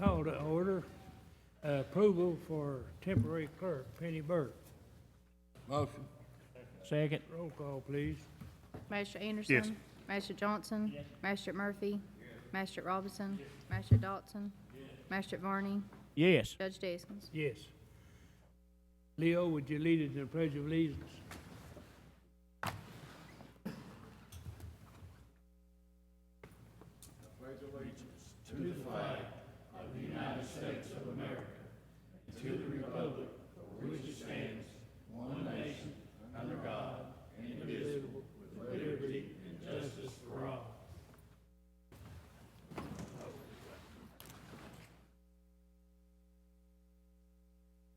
Call to order. Approval for temporary clerk, Penny Burke. Motion. Second. Roll call, please. Magistrate Anderson. Yes. Magistrate Johnson. Magistrate Murphy. Magistrate Robinson. Magistrate Dotson. Magistrate Varney. Yes. Judge Deskins. Yes. Leo, would you lead us in the Pledge of Allegiance?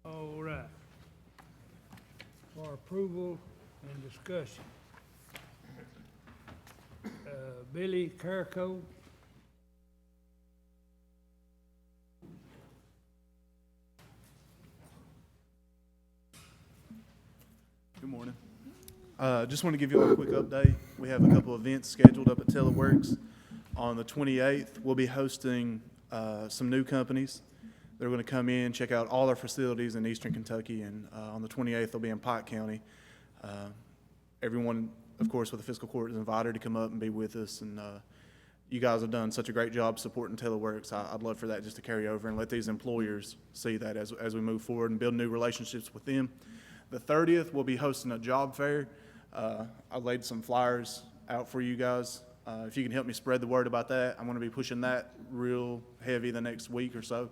All right. For approval and discussion. Billy Carco. Good morning. Just want to give you all a quick update. We have a couple events scheduled up at Teleworks. On the 28th, we'll be hosting some new companies. They're going to come in, check out all our facilities in eastern Kentucky, and on the 28th, they'll be in Pike County. Everyone, of course, with the fiscal court is invited to come up and be with us, and you guys have done such a great job supporting Teleworks. I'd love for that just to carry over and let these employers see that as we move forward and build new relationships with them. The 30th, we'll be hosting a job fair. I laid some flyers out for you guys. If you can help me spread the word about that, I'm going to be pushing that real heavy the next week or so.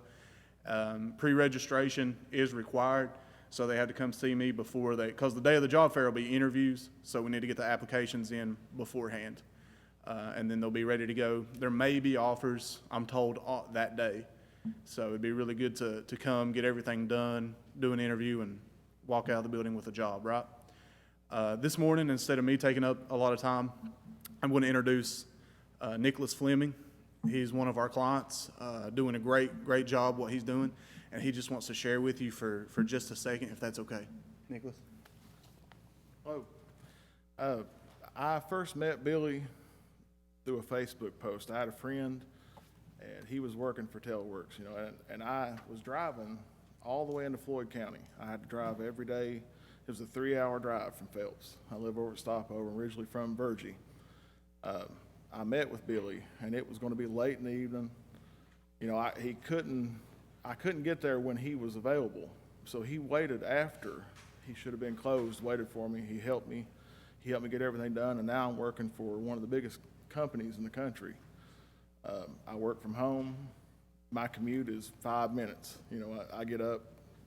Pre-registration is required, so they had to come see me before because the day of the job fair will be interviews, so we need to get the applications in beforehand. And then they'll be ready to go. There may be offers, I'm told, that day. So it'd be really good to come, get everything done, do an interview, and walk out of the building with a job, right? This morning, instead of me taking up a lot of time, I'm going to introduce Nicholas Fleming. He's one of our clients, doing a great job what he's doing, and he just wants to share with you for just a second, if that's okay. Nicholas? Oh, I first met Billy through a Facebook post. I had a friend, and he was working for Teleworks, and I was driving all the way into Floyd County. I had to drive every day. It was a 3-hour drive from Phelps. I live over at Stopover, originally from Virgie. I met with Billy, and it was going to be late in the evening. I couldn't get there when he was available, so he waited after he should have been closed, waited for me. He helped me get everything done, and now I'm working for one of the biggest companies in the country. I work from home. My commute is 5 minutes. I get up,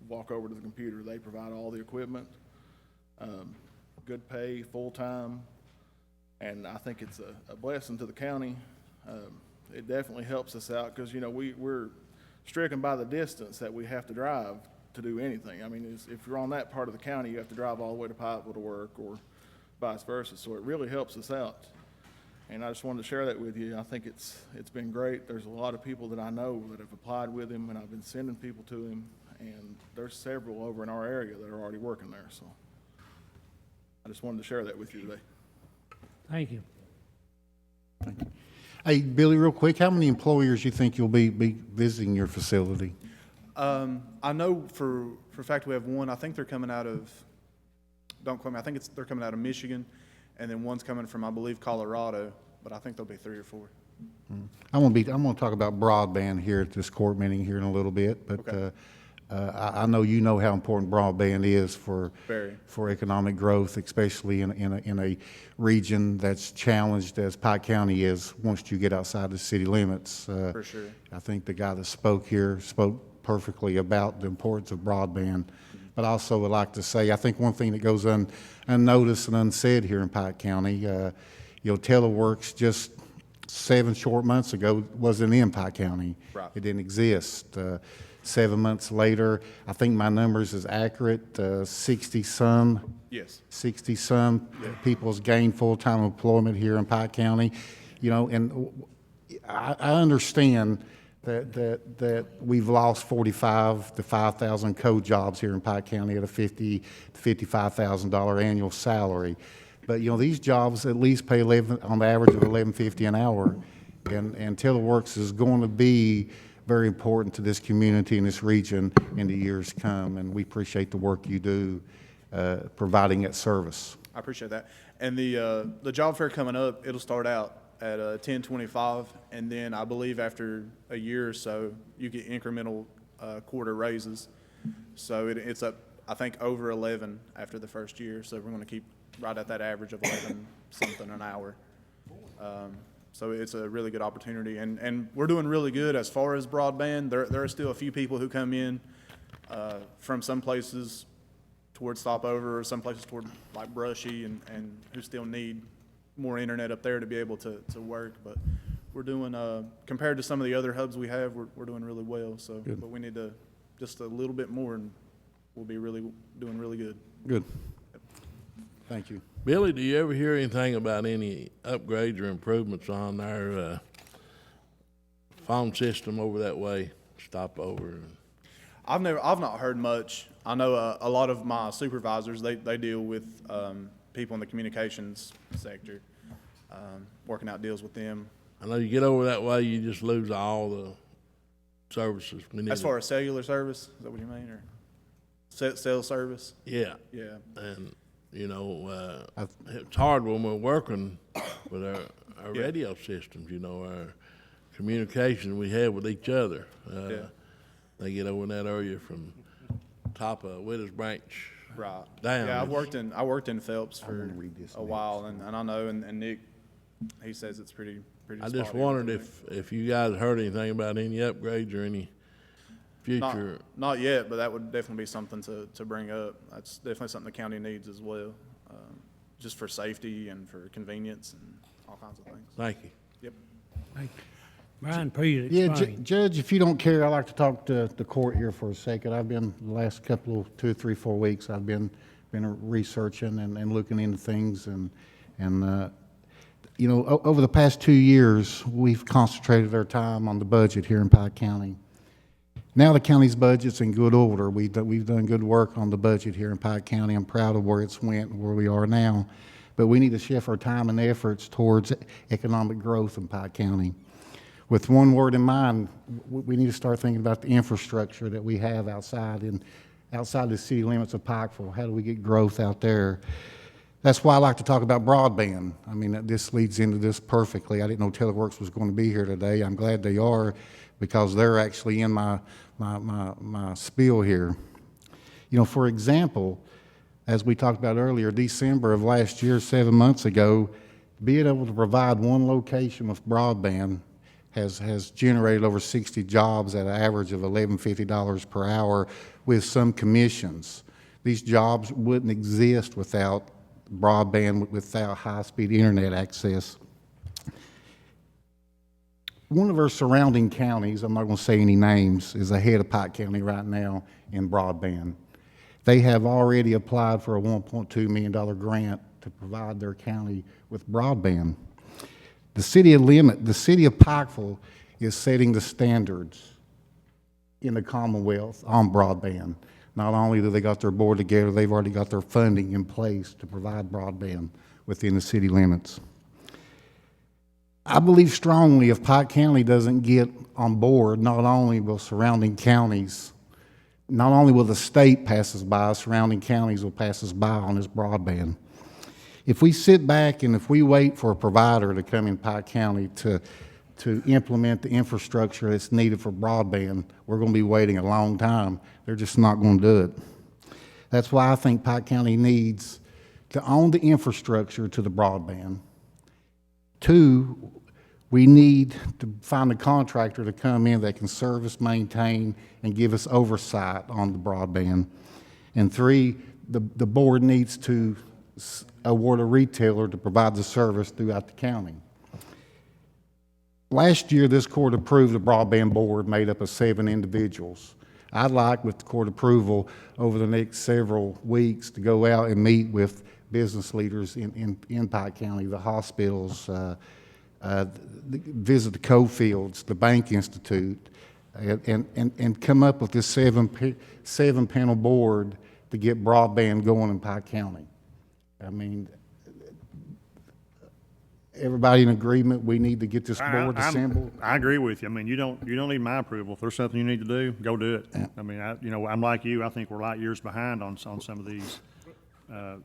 walk over to the computer. They provide all the equipment, good pay, full-time, and I think it's a blessing to the county. It definitely helps us out because, we're stricken by the distance that we have to drive to do anything. I mean, if you're on that part of the county, you have to drive all the way to Pikeville to work or vice versa, so it really helps us out. And I just wanted to share that with you. I think it's been great. There's a lot of people that I know that have applied with him, and I've been sending people to him, and there's several over in our area that are already working there. So I just wanted to share that with you today. Thank you. Thank you. Hey, Billy, real quick, how many employers you think you'll be visiting your facility? I know for a fact we have one. I think they're coming out of, don't quote me, I think they're coming out of Michigan. And then one's coming from, I believe, Colorado, but I think there'll be 3 or 4. I'm going to talk about broadband here at this court meeting here in a little bit, but Okay. I know you know how important broadband is for Very. economic growth, especially in a region that's challenged as Pike County is once you get outside the city limits. For sure. I think the guy that spoke here spoke perfectly about the importance of broadband. But also would like to say, I think one thing that goes unnoticed and unsaid here in Pike County, Teleworks just 7 short months ago wasn't in Pike County. Right. It didn't exist. 7 months later, I think my numbers is accurate, 60 some Yes. people's gained full-time employment here in Pike County. And I understand that we've lost 45 to 5,000 code jobs here in Pike County at a $50,000 to $55,000 annual salary. But these jobs at least pay on the average of $11.50 an hour, and Teleworks is going to be very important to this community and this region in the years come, and we appreciate the work you do providing that service. I appreciate that. And the job fair coming up, it'll start out at $10.25, and then I believe after a year or so, you get incremental quarter raises. So it's up, I think, over 11 after the first year. So we're going to keep right at that average of 11 something an hour. So it's a really good opportunity, and we're doing really good as far as broadband. There are still a few people who come in from some places toward Stopover or some places toward like Brushy and who still need more internet up there to be able to work. But we're doing, compared to some of the other hubs we have, we're doing really well. So, but we need to just a little bit more, and we'll be doing really good. Good. Thank you. Billy, do you ever hear anything about any upgrades or improvements on our phone system over that way, Stopover? I've not heard much. I know a lot of my supervisors, they deal with people in the communications sector, working out deals with them. I know you get over that way, you just lose all the services. As far as cellular service, is that what you mean, or cell service? Yeah, Yeah. and you know, it's hard when we're working with our Yeah. radio systems, you know, our communication we have with each other. Yeah. They get over in that area from top of Witters Branch Right. down. Yeah, I worked in Phelps for wanna read this a while, and I know, and Nick, he says it's pretty I just spotty wondered over there. if you guys heard anything about any upgrades or any future. Not yet, but that would definitely be something to bring up. That's definitely something the county needs as well, just for safety and for convenience and all kinds of things. Thank you. Yep. Brian, please Yeah, explain. Judge, if you don't care, I'd like to talk to the court here for a second. I've been, the last couple of 2, 3, 4 weeks, I've been researching and looking into things, and you know, over the past 2 years, we've concentrated our time on the budget here in Pike County. Now the county's budget's in good order. We've done good work on the budget here in Pike County. I'm proud of where it's went and where we are now. But we need to shift our time and efforts towards economic growth in Pike County. With one word in mind, we need to start thinking about the infrastructure that we have outside the city limits of Pikeville. How do we get growth out there? That's why I like to talk about broadband. I mean, this leads into this perfectly. I didn't know Teleworks was going to be here today. I'm glad they are, because they're actually in my spiel here. You know, for example, as we talked about earlier, December of last year, 7 months ago, being able to provide one location with broadband has generated over 60 jobs at an average of $11.50 per hour with some commissions. These jobs wouldn't exist without broadband, without high-speed internet access. One of our surrounding counties, I'm not going to say any names, is ahead of Pike County right now in broadband. They have already applied for a $1.2 million grant to provide their county with broadband. The city of Pikeville is setting the standards in the Commonwealth on broadband. Not only do they got their board together, they've already got their funding in place to provide broadband within the city limits. I believe strongly if Pike County doesn't get on board, not only will surrounding counties, not only will the state pass us by, surrounding counties will pass us by on this broadband. If we sit back and if we wait for a provider to come in Pike County to implement the infrastructure that's needed for broadband, we're going to be waiting a long time. They're just not going to do it. That's why I think Pike County needs to own the infrastructure to the broadband. 2, we need to find a contractor to come in that can service, maintain, and give us oversight on the broadband. And 3, the board needs to award a retailer to provide the service throughout the county. Last year, this court approved a broadband board made up of 7 individuals. I'd like, with the court approval, over the next several weeks to go out and meet with business leaders in Pike County, the hospitals, visit the co-fields, the Bank Institute, and come up with this 7-panel board to get broadband going in Pike County. I mean, everybody in agreement, we need to get this board assembled? I agree with you. I mean, you don't need my approval. If there's something you need to do, go do it. I mean, I'm like you. I think we're light years behind on some of these,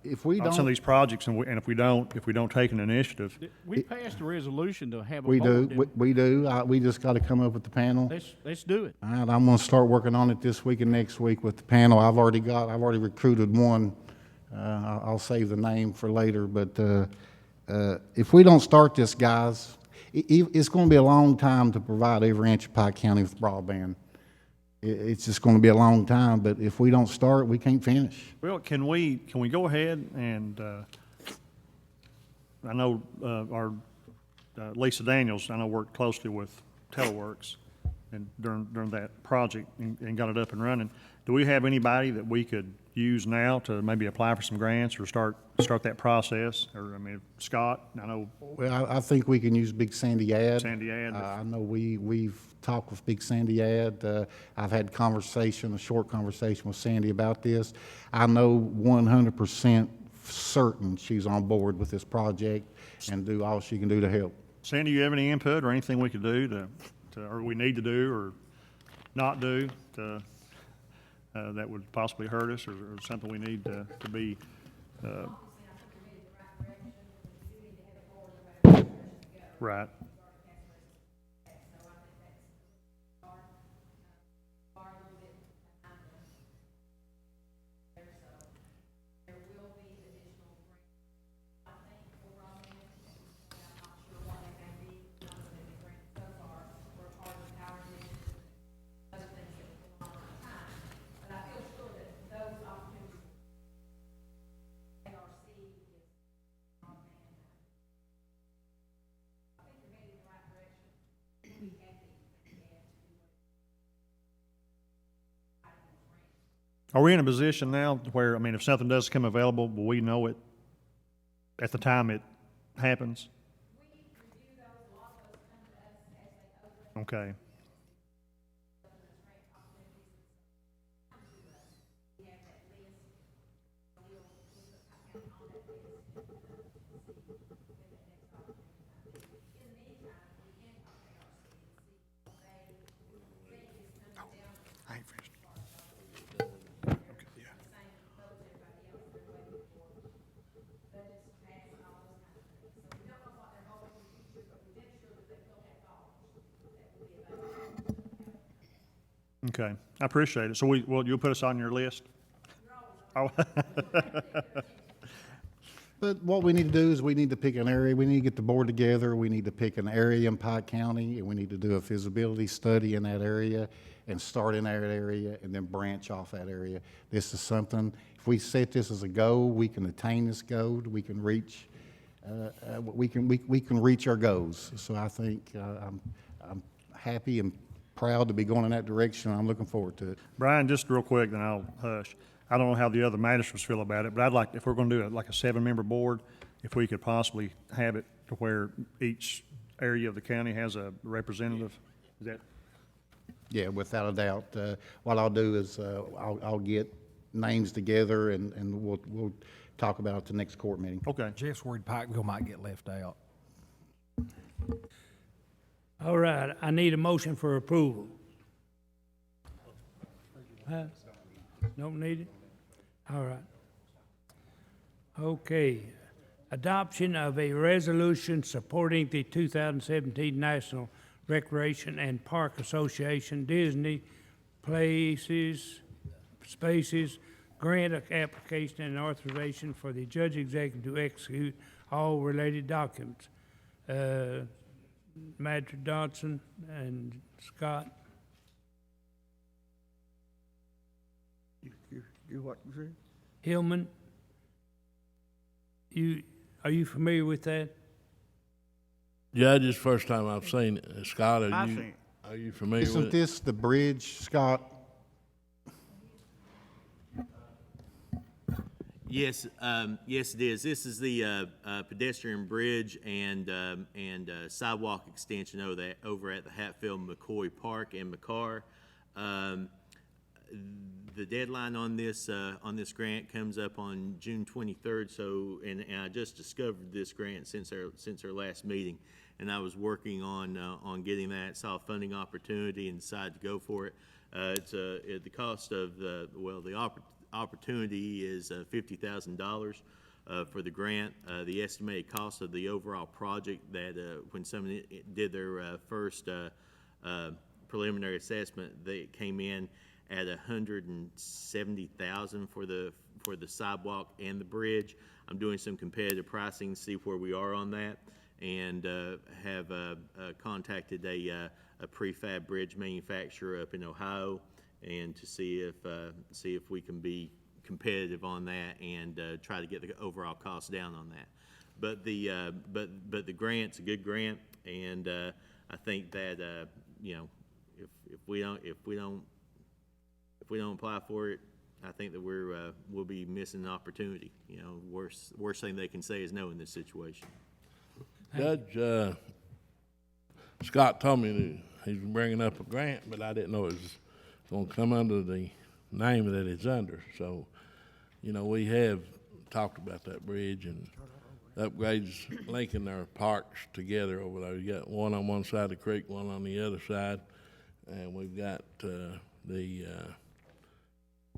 If we on some of don't, these projects, and if we don't take an initiative, We passed a resolution to have a we board. do, we do, we just gotta come up with the panel. Let's do it. All right, I'm gonna start working on it this week and next week with the panel. I've already recruited one. I'll save the name for later, but, if we don't start this, guys, it's gonna be a long time to provide every inch of Pike County with broadband. It's just gonna be a long time, but if we don't start, we can't finish. well, can we go ahead and, I know, our, Lisa Daniels, I know worked closely with Teleworks and during that project and got it up and running. Do we have anybody that we could use now to maybe apply for some grants or start that process? Or, I mean, Scott, I know Well, I think we can use Big Sandy Ad. Sandy Ad. I know we've talked with Big Sandy Ad. I've had a short conversation with Sandy about this. I know 100% certain she's on board with this project and do all she can do to help. Sandy, you have any input or anything we could do or we need to do or not do that would possibly hurt us or something we need to be, right? Are we in a position now where, I mean, if something does come available, will we know it at the time it happens? Okay. I ain't finished. Okay, I appreciate it. So you'll put us on your list? Oh. But what we need to do is we need to pick an area. We need to get the board together. We need to pick an area in Pike County, and we need to do a feasibility study in that area and start in that area and then branch off that area. This is something, if we set this as a goal, we can attain this goal. We can reach, we can reach our goals. So I think I'm happy and proud to be going in that direction. I'm looking forward to it. Brian, just real quick, then I'll hush. I don't know how the other magistrates feel about it, but I'd like, if we're going to do it like a 7-member board, if we could possibly have it to where each area of the county has a representative. Is that? Yeah, without a doubt. What I'll do is I'll get names together and we'll talk about it at the next court meeting. Okay. Jeff's worried Pikeville might get left out. All right, I need a motion for approval. Huh? Don't need it? All right. Okay. Adoption of a resolution supporting the 2017 National Recreation and Park Association Disney Spaces grant application and authorization for the judge executive to execute all related documents. Magistrate Dodson and Scott. You what you said? Hillman, are you familiar with that? Judge, it's the first time I've seen it. Scott, I've seen it. are you familiar with Isn't it? this the bridge, Scott? Yes, yes, it is. This is the pedestrian bridge and sidewalk extension over at the Hatfield McCoy Park in McCarr. the deadline on this grant comes up on June 23rd, so, and I just discovered this grant since our last meeting, and I was working on getting that, saw a funding opportunity and decided to go for it. The cost of the opportunity is $50,000 for the grant. The estimated cost of the overall project that when somebody did their first preliminary assessment, they came in at $170,000 for the sidewalk and the bridge. I'm doing some competitive pricing, see where we are on that, and have contacted a prefab bridge manufacturer up in Ohio, and to see if we can be competitive on that and try to get the overall cost down on that. But the grant's a good grant, and I think that you know, if we don't apply for it, I think that we'll be missing an opportunity. You know, worst thing they can say is no in this situation. Judge, Scott told me that he's bringing up a grant, but I didn't know it was gonna come under the name that it's under. So, you know, we have talked about that bridge and upgrades, linking our parks together over there. We got one on one side of the creek, one on the other side, and we've got the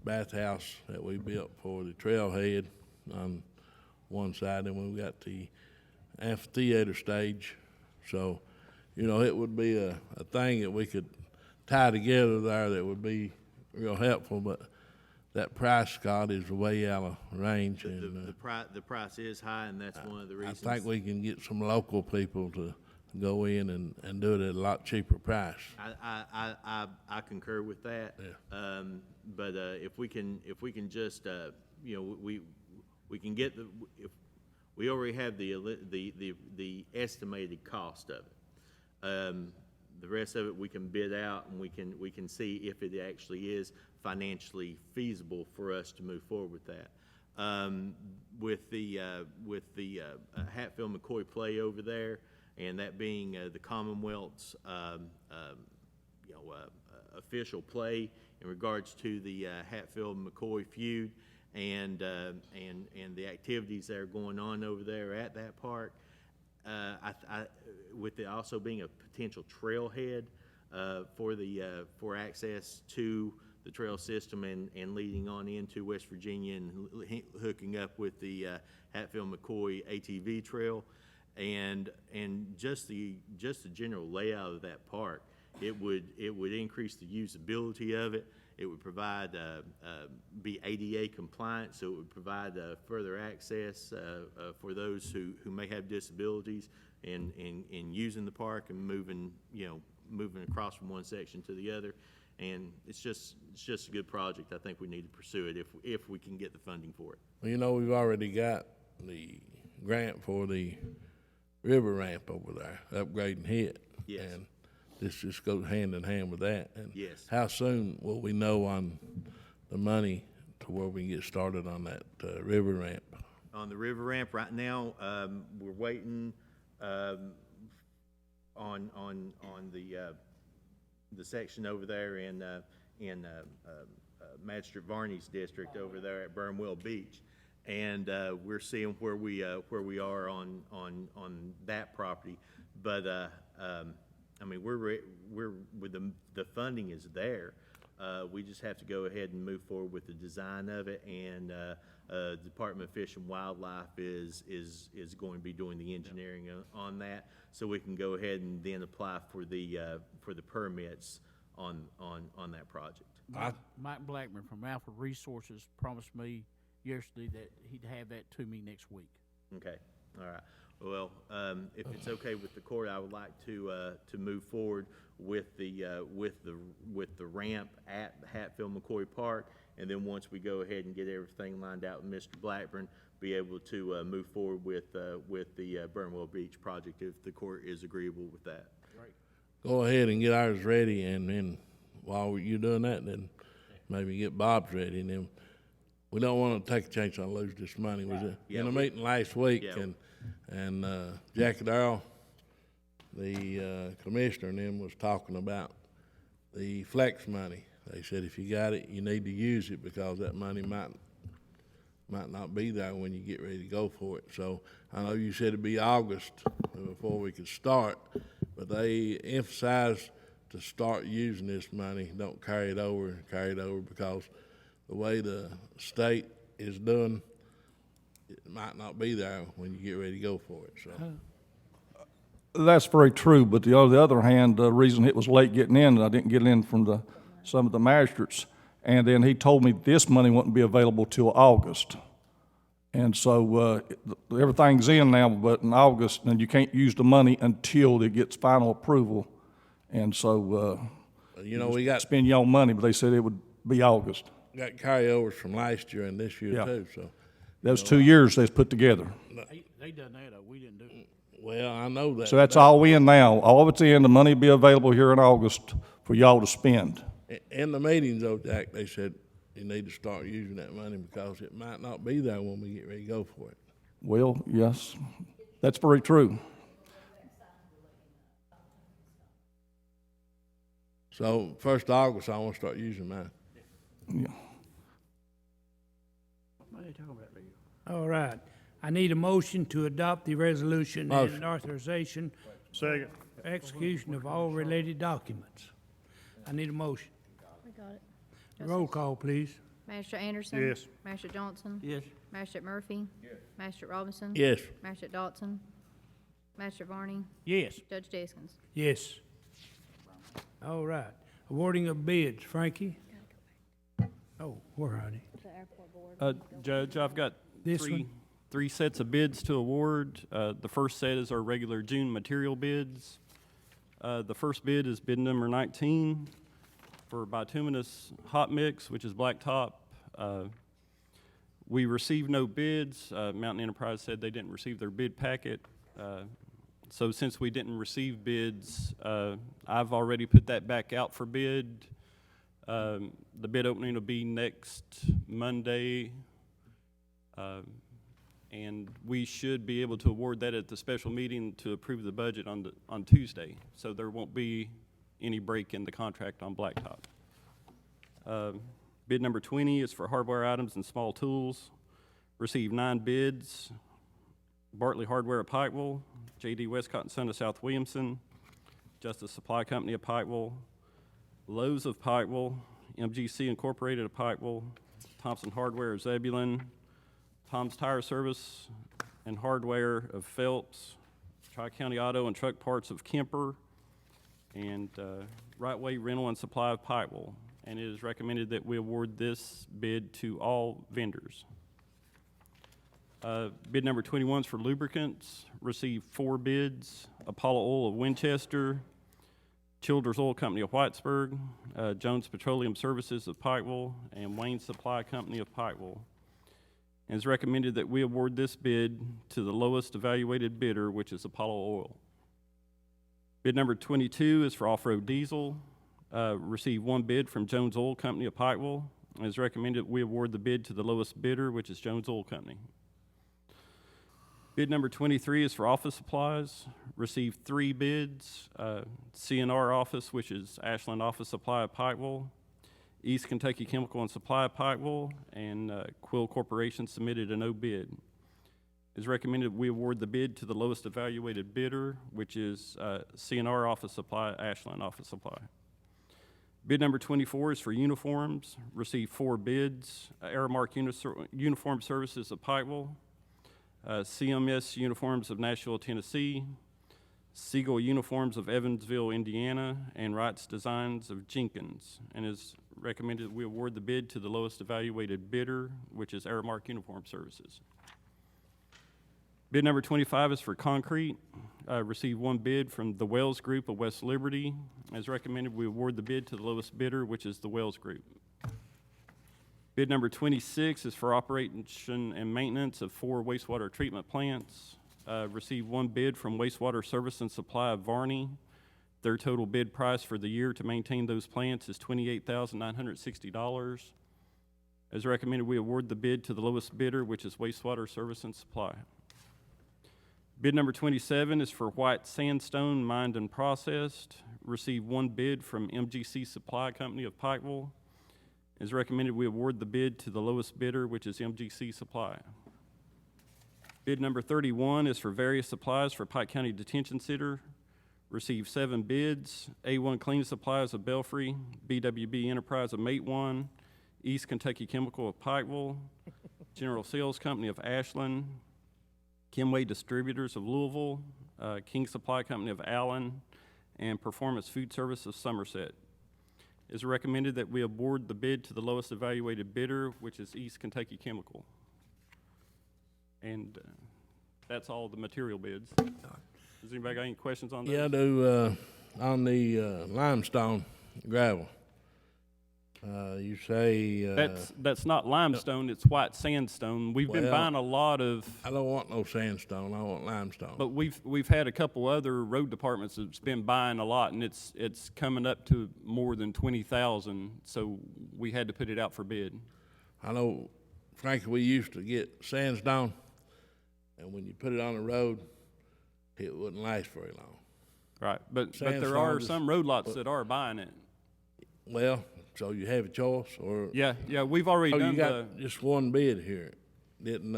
bathhouse that we built for the trailhead on one side, and we've got the amphitheater stage. So, you know, it would be a thing that we could tie together there that would be real helpful, but that price, Scott, is way out of range. The price is high, and that's one of the reasons. I think we can get some local people to go in and do it at a lot cheaper price. I concur with that. Yeah. But if we can just you know, we can get if we already have the estimated cost of it. The rest of it we can bid out, and we can see if it actually is financially feasible for us to move forward with that. With the Hatfield-McCoy play over there, and that being the Commonwealth's official play in regards to the Hatfield-McCoy feud, and the activities that are going on over there at that park. With it also being a potential trailhead for access to the trail system and leading on into West Virginia and hooking up with the Hatfield-McCoy ATV trail, and just the general layout of that park, it would increase the usability of it. It would provide be ADA compliant, so it would provide further access for those who may have disabilities in using the park and moving across from one section to the other. And it's just a good project. I think we need to pursue it if we can get the funding for it. Well, you know, we've already got the grant for the river ramp over there, upgrading it. Yes. And this just goes hand in hand with that. And Yes. how soon will we know on the money to where we can get started on that river ramp? On the river ramp right now, we're waiting on the section over there in Magistrate Varney's district over there at Burnwell Beach, and we're seeing where we are on that property. But I mean, we're with the funding is there. We just have to go ahead and move forward with the design of it, and Department of Fish and Wildlife is going to be doing the engineering on that, so we can go ahead and then apply for the permits on that project. Mike Blackman from Alpha Resources promised me yesterday that he'd have that to me next week. Okay, all right. Well, if it's okay with the court, I would like to move forward with the ramp at Hatfield-McCoy Park, and then once we go ahead and get everything lined out with Mr. Blackburn, be able to move forward with the Burnwell Beach project if the court is agreeable with that. Great. Go ahead and get ours ready, and then while you're doing that, then maybe get Bob's ready, and then we don't want to take a chance on losing this money. We was in a meeting last week, Yeah. and Jackie Darrell, the commissioner, and them was talking about the flex money They said if you got it, you need to use it because that money might not be there when you get ready to go for it. So I know you said it'd be August before we could start, but they emphasized to start using this money, don't carry it over because the way the state is done, it might not be there when you get ready to go for it, so. That's very true, but on the other hand, the reason it was late getting in, I didn't get in from some of the magistrates, and then he told me this money wouldn't be available till August. And so everything's in now, but in August, and you can't use the money until it gets final approval. And so You know, we got spend your own money, but they said it would be August. carryovers from last year and this year Yeah. too, so. Those 2 years they put together. They done that, we didn't do it. Well, I know that. So that's all in now. All of it's in. The money will be available here in August for y'all to spend. In the meetings though, Jack, they said you need to start using that money because it might not be there when we get ready to go for it. Well, yes, that's very true. So 1st of August, I want to start using mine. Yeah. What are you talking about, Leo? All right. I need a motion to adopt the resolution Motion. and authorization, Second. execution of all related documents. I need a motion. We got it. Roll call, please. Magistrate Anderson? Yes. Magistrate Johnson? Yes. Magistrate Murphy? Yes. Magistrate Robinson? Yes. Magistrate Dotson? Magistrate Varney? Yes. Judge Deskins? Yes. All right. Awarding of bids. Frankie? Oh, where are they? Judge, I've got This one? three sets of bids to award. The first set is our regular June material bids. The first bid is bid number 19 for bituminous hot mix, which is blacktop. We received no bids. Mountain Enterprise said they didn't receive their bid packet. So since we didn't receive bids, I've already put that back out for bid. The bid opening will be next Monday, and we should be able to award that at the special meeting to approve the budget on Tuesday. So there won't be any break in the contract on blacktop. Bid number 20 is for hardware items and small tools. Received 9 bids. Bartley Hardware of Pikeville, J.D. Westcott and Son of South Williamson, Justice Supply Company of Pikeville, Lowe's of Pikeville, MGC Incorporated of Pikeville, Thompson Hardware of Zebulon, Tom's Tire Service and Hardware of Phelps, Tri-County Auto and Truck Parts of Kemper, and Right Way Rental and Supply of Pikeville. And it is recommended that we award this bid to all vendors. Bid number 21 is for lubricants. Received 4 bids. Apollo Oil of Winchester, Childers Oil Company of Whitesburg, Jones Petroleum Services of Pikeville, and Wayne Supply Company of Pikeville. And it's recommended that we award this bid to the lowest evaluated bidder, which is Apollo Oil. Bid number 22 is for off-road diesel. Received 1 bid from Jones Oil Company of Pikeville. And it's recommended we award the bid to the lowest bidder, which is Jones Oil Company. Bid number 23 is for office supplies. Received 3 bids. CNR Office, which is Ashland Office Supply of Pikeville, East Kentucky Chemical and Supply of Pikeville, and Quill Corporation submitted a no bid. It's recommended we award the bid to the lowest evaluated bidder, which is CNR Office Supply, Ashland Office Supply. Bid number 24 is for uniforms. Received 4 bids. Aramark Uniform Services of Pikeville, CMS Uniforms of Nashville, Tennessee, Siegel Uniforms of Evansville, Indiana, and Wright's Designs of Jenkins. And is recommended we award the bid to the lowest evaluated bidder, which is Aramark Uniform Services. Bid number 25 is for concrete. Received 1 bid from the Wells Group of West Liberty. As recommended, we award the bid to the lowest bidder, which is the Wells Group. Bid number 26 is for operation and maintenance of 4 wastewater treatment plants. Received 1 bid from Wastewater Service and Supply of Varney. Their total bid price for the year to maintain those plants is $28,960. As recommended, we award the bid to the lowest bidder, which is Wastewater Service and Supply. Bid number 27 is for white sandstone mined and processed. received one bid from MGC Supply Company of Pikeville. It's recommended we award the bid to the lowest bidder, which is MGC Supply. Bid number 31 is for various supplies for Pike County Detention Center. Received 7 bids. A1 Cleaning Supplies of Belfry, BWB Enterprise of Matewan, East Kentucky Chemical of Pikeville, General Sales Company of Ashland, Kimway Distributors of Louisville, King Supply Company of Allen, and Performance Food Service of Somerset. It's recommended that we award the bid to the lowest evaluated bidder, which is East Kentucky Chemical. And that's all the material bids. Does anybody got any questions on those? Yeah, I do, on the limestone gravel. You say, That's not limestone, it's white sandstone. We've been Well, buying a lot of, I don't want no sandstone, I want limestone. but we've had a couple other road departments that's been buying a lot, and it's coming up to more than 20,000, so we had to put it out for bid. I know, frankly, we used to get sandstone, and when you put it on the road, it wouldn't last very long. Right, but there Sandstone are just- some road lots that are buying it. Well, so you have a choice, or? Yeah, we've already Oh, done you the, got just one bid here. Didn't,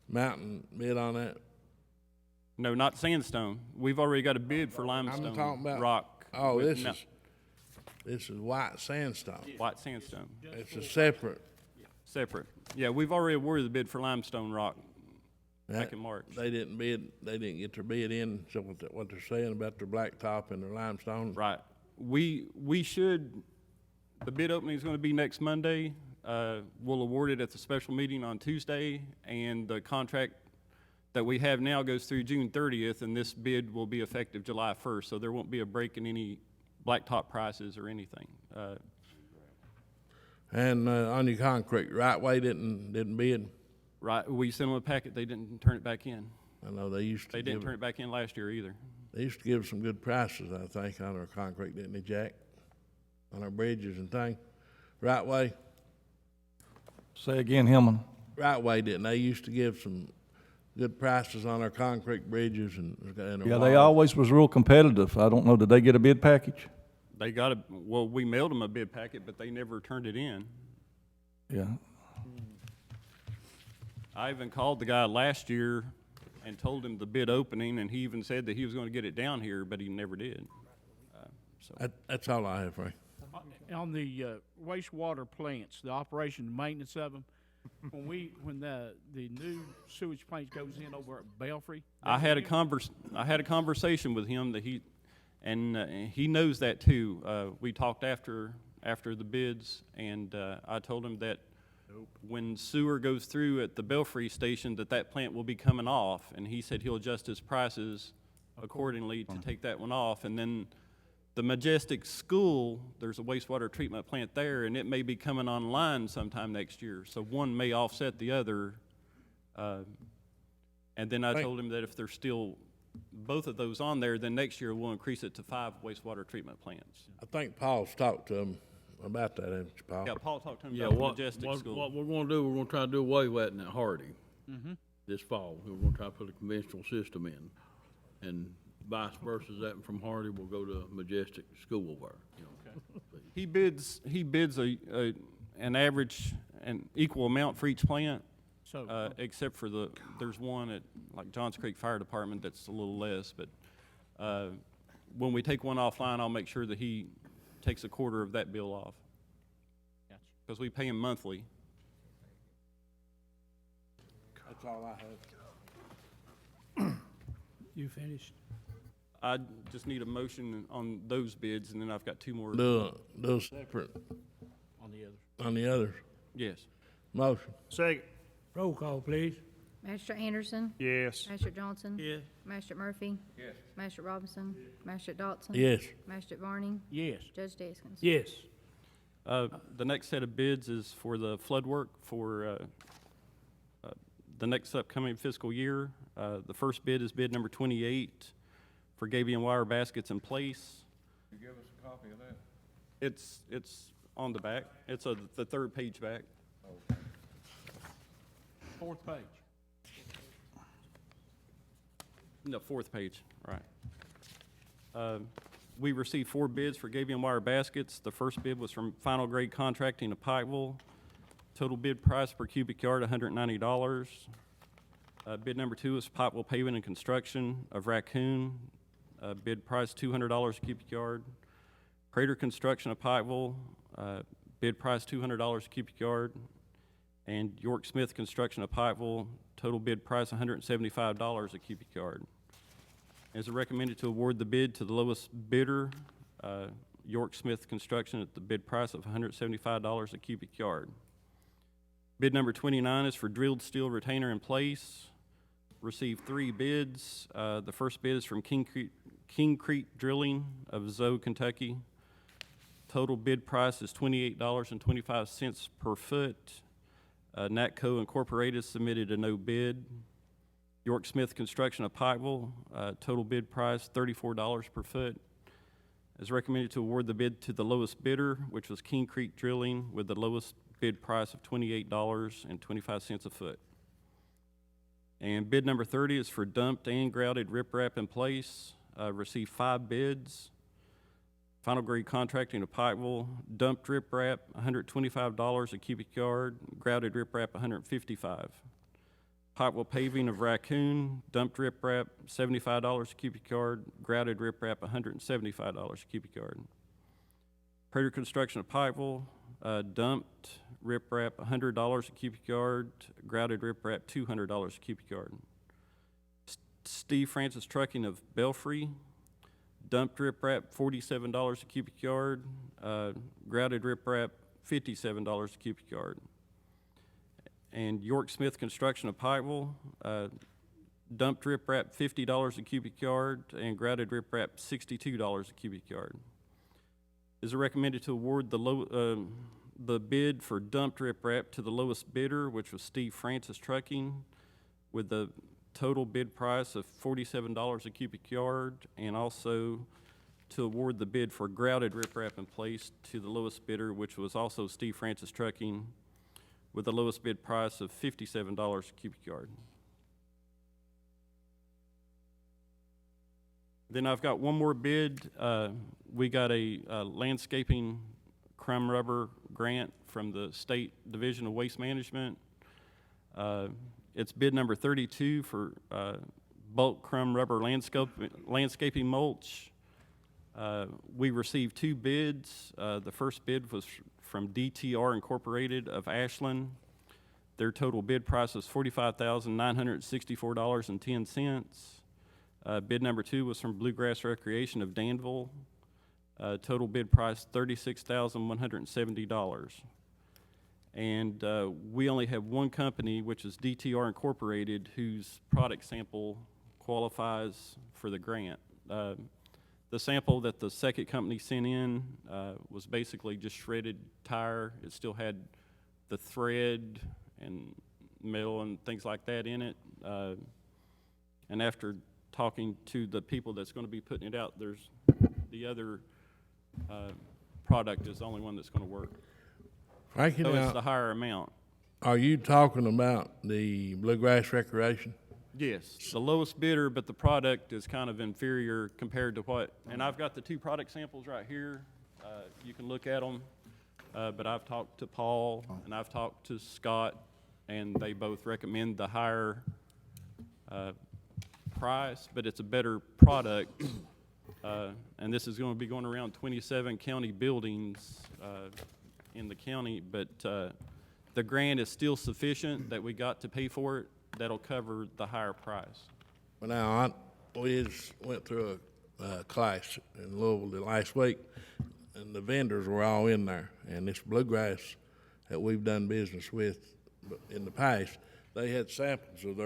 Mountain bid on that? no, not sandstone. We've already got a bid for limestone, talking about- rock. Oh, with- this no, is white sandstone. white sandstone, It's a separate. separate. Yeah, we've already awarded the bid for limestone rock back in March. They didn't get their bid in, so what they're saying about their blacktop and their limestone. Right. We should, the bid opening is going to be next Monday. We'll award it at the special meeting on Tuesday, and the contract that we have now goes through June 30th, and this bid will be effective July 1st, so there won't be a break in any blacktop prices or anything. And on your concrete, Right Way didn't bid. Right, we sent them a packet, they didn't turn it back in. I know they used to They didn't give, turn it back in last year either. they used to give some good prices, I think, on our concrete, didn't they, Jack? On our bridges and things. Right Way, Say again, Hillman. Right Way, didn't they used to give some good prices on our concrete bridges and our Yeah, they walls? always was real competitive. I don't know, did they get a bid package? They got well, we mailed them a bid packet, but they never turned it in. Yeah. I even called the guy last year and told him the bid opening, and he even said that he was going to get it down here, but he never did. That's all I have, Frank. On the wastewater plants, the operation and maintenance of them, when the new sewage plant goes in over at Belfry. I had a conversation with him that he knows that too. We talked after the bids, and I told him that when sewer goes through at the Belfry station, that plant will be coming off, and he said he'll adjust his prices accordingly to take that one off. And then the Majestic School, there's a wastewater treatment plant there, and it may be coming online sometime next year. So one may offset the other. And then I told him that if there's still both of those on there, then next year we'll increase it to 5 wastewater treatment plants. I think Paul's talked to them about that, haven't you, Paul? Yeah, Paul talked to him Yeah, about the what Majestic School. we're gonna do, we're gonna try to do away with that in Hardy this fall. We're gonna try to put a conventional system in, and vice versa, that from Hardy will go to Majestic School there, you know. He bids an average, an equal amount for each plant, So, except for there's one at like Johns Creek Fire Department that's a little less, but when we take one offline, I'll make sure that he takes a quarter of that bill off. Because we pay him monthly. That's all I have. You finished? I just need a motion on those bids, and then I've got 2 more. Do separate on the other. on the others. Yes. Motion. Second. Roll call, please. Magistrate Anderson. Yes. Magistrate Johnson. Yes. Magistrate Murphy. Yes. Magistrate Robinson. Magistrate Dotson. Yes. Magistrate Varney. Yes. Judge Deskins. Yes. The next set of bids is for the flood work for the next upcoming fiscal year. The first bid is bid number 28 for gabion wire baskets in place. Can you give us a copy of that? It's on the back. It's the 3rd page back. 4th page. No, 4th page, right. We received 4 bids for gabion wire baskets. The first bid was from Final Grade Contracting of Pikeville. Total bid price per cubic yard, $190. Bid number 2 is Pikeville Paving and Construction of Raccoon. Bid price $200 a cubic yard. Crater Construction of Pikeville, bid price $200 a cubic yard. And York Smith Construction of Pikeville, total bid price $175 a cubic yard. Is it recommended to award the bid to the lowest bidder, York Smith Construction, at the bid price of $175 a cubic yard. Bid number 29 is for drilled steel retainer in place. Received 3 bids. The first bid is from King Creek Drilling of Zoe, Kentucky. Total bid price is $28.25 per foot. Natco Incorporated submitted a no bid. York Smith Construction of Pikeville, total bid price $34 per foot. Is recommended to award the bid to the lowest bidder, which was King Creek Drilling, with the lowest bid price of $28.25 a foot. And bid number 30 is for dumped and grouted riprap in place. Received 5 bids. Final Grade Contracting of Pikeville, dumped riprap, $125 a cubic yard, grouted riprap, $155. Pikeville Paving of Raccoon, dumped riprap, $75 a cubic yard, grouted riprap, $175 a cubic yard. Crater Construction of Pikeville, dumped riprap, $100 a cubic yard, grouted riprap, $200 a cubic yard. Steve Francis Trucking of Belfry, dumped riprap, $47 a cubic yard, grouted riprap, $57 a cubic yard. And York Smith Construction of Pikeville, dumped riprap, $50 a cubic yard, and grouted riprap, $62 a cubic yard. Is it recommended to award the bid for dumped riprap to the lowest bidder, which was Steve Francis Trucking, with the total bid price of $47 a cubic yard, and also to award the bid for grouted riprap in place to the lowest bidder, which was also Steve Francis Trucking, with the lowest bid price of $57 a cubic yard. Then I've got one more bid. We got a landscaping crumb rubber grant from the State Division of Waste Management. It's bid number 32 for bulk crumb rubber landscaping mulch. We received 2 bids. The first bid was from DTR Incorporated of Ashland. Their total bid price was $45,964.10. Bid number 2 was from Bluegrass Recreation of Danville. Total bid price $36,170. And we only have one company, which is DTR Incorporated, whose product sample qualifies for the grant. The sample that the second company sent in was basically just shredded tire. It still had the thread and metal and things like that in it. And after talking to the people that's going to be putting it out, there's the other product is the only one that's going to work. Frankie, So now, it's the higher amount. are you talking about the Bluegrass Recreation? Yes, the lowest bidder, but the product is kind of inferior compared to what, and I've got the 2 product samples right here. You can look at them, but I've talked to Paul and I've talked to Scott, and they both recommend the higher price, but it's a better product. And this is going to be going around 27 county buildings in the county, but the grant is still sufficient that we got to pay for it. That'll cover the higher price. Well, now, we just went through a class in Louisville last week, and the vendors were all in there. And this Bluegrass that we've done business with in the past, they had samples of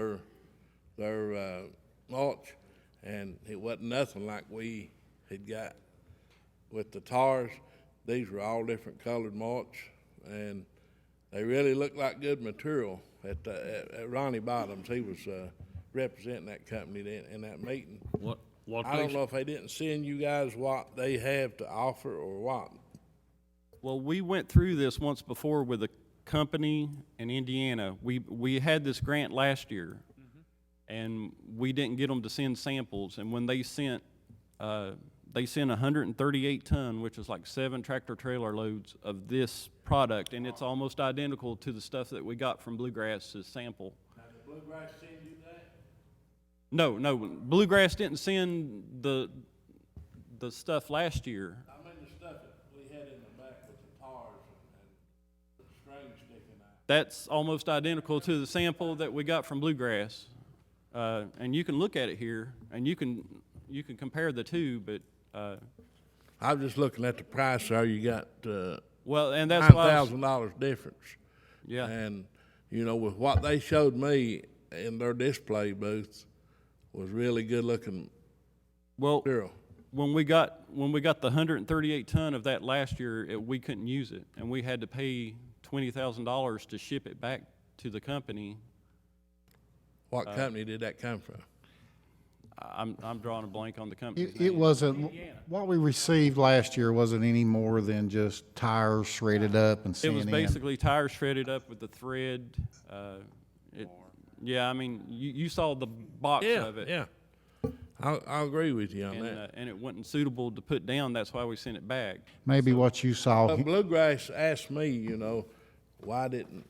their mulch, and it wasn't nothing like we had got with the tars. These were all different colored mulch, and they really looked like good material. At Ronnie Bottoms, he was representing that company in that meeting. What I don't know if they didn't send you guys what they have to offer or what. Well, we went through this once before with a company in Indiana. We had this grant last year, and we didn't get them to send samples. And when they sent the they sent 138 ton, which is like 7 tractor trailer loads of this product, and it's almost identical to the stuff that we got from Bluegrass as sample. Now, did Bluegrass send you that? No, Bluegrass didn't send the stuff last year. I mean the stuff that we had in the back with the tars and the string sticking out. That's almost identical to the sample that we got from Bluegrass. And you can look at it here, and you can compare the two, but, I was just looking at the price there. You got, well, and that's why I was- $9,000 difference. Yeah. And, you know, with what they showed me in their display booths was really good looking well, material. when we got the 138 ton of that last year, we couldn't use it, and we had to pay $20,000 to ship it back to the company. What company did that come from? I'm drawing a blank on the company. It wasn't, what we received last year wasn't any more than just tires shredded up and It sent was in. basically tires shredded up with the thread. Yeah, I mean, you saw the box of it. Yeah. I'll agree with you on that. And it wasn't suitable to put down. That's why we sent it back. Maybe what you saw, But Bluegrass asked me, you know, why didn't,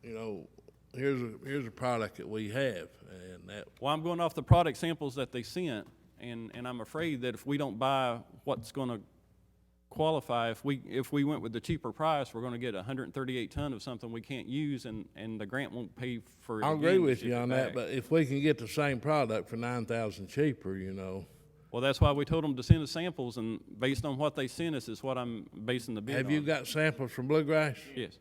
you know, here's a product that we have, and that. Well, I'm going off the product samples that they sent, and I'm afraid that if we don't buy what's going to qualify, if we went with the cheaper price, we're going to get 138 ton of something we can't use, and the grant won't pay for it. I again agree to with ship you it on back. that, but if we can get the same product for $9,000 cheaper, you know. Well, that's why we told them to send us samples, and based on what they sent us is what I'm basing the bid on. Have you got samples from Bluegrass? Yes.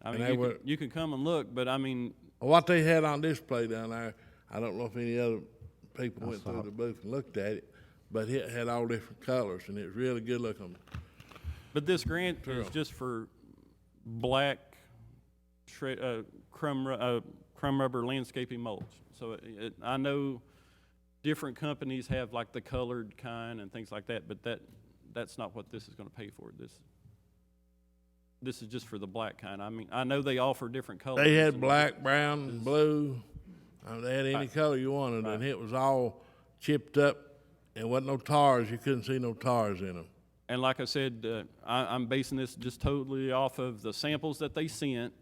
I And mean, they were- you can come and look, but I mean, What they had on display down there, I don't know if any other people went through the booth and looked at it, but it had all different colors, and it was really good looking. but this grant is just for black crumb rubber landscaping mulch. So I know different companies have like the colored kind and things like that, but that's not what this is going to pay for. This is just for the black kind. I mean, I know they offer different colors. They had black, brown, blue, they had any color you wanted, and it was all chipped up, and wasn't no tars, you couldn't see no tars in them. And like I said, I'm basing this just totally off of the samples that they sent,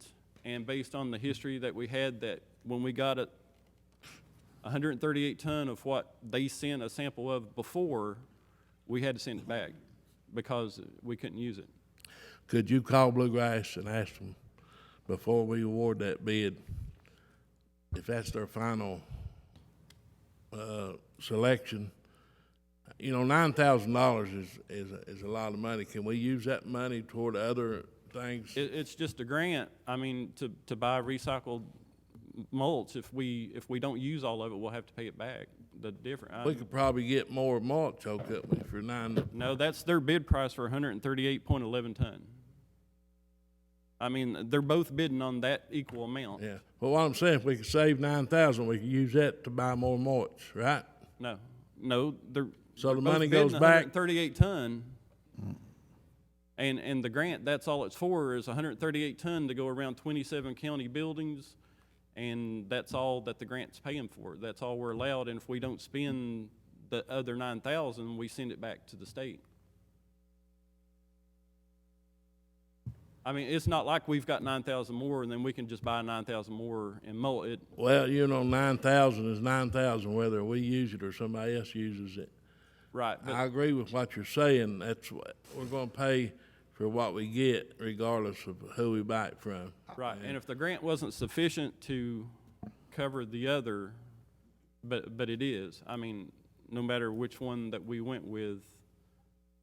and based on the history that we had, that when we got 138 ton of what they sent a sample of before, we had to send it back because we couldn't use it. Could you call Bluegrass and ask them before we award that bid, if that's their final selection? You know, $9,000 is a lot of money. Can we use that money toward other things? It's just a grant. I mean, to buy recycled mulch. If we don't use all of it, we'll have to pay it back. The different. We could probably get more mulch, couldn't we, for $9. No, that's their bid price for 138.11 ton. I mean, they're both bidding on that equal amount. Yeah, but what I'm saying, if we could save $9,000, we could use that to buy more mulch, right? No, So they're the both money bidding goes back. 138 ton. And the grant, that's all it's for, is 138 ton to go around 27 county buildings, and that's all that the grant's paying for. That's all we're allowed, and if we don't spend the other 9,000, we send it back to the state. I mean, it's not like we've got 9,000 more, and then we can just buy 9,000 more and mow it. Well, you know, 9,000 is 9,000, whether we use it or somebody else uses it. Right. But I agree with what you're saying. That's what we're going to pay for what we get, regardless of who we buy it from. right, and if the grant wasn't sufficient to cover the other, but it is. I mean, no matter which one that we went with,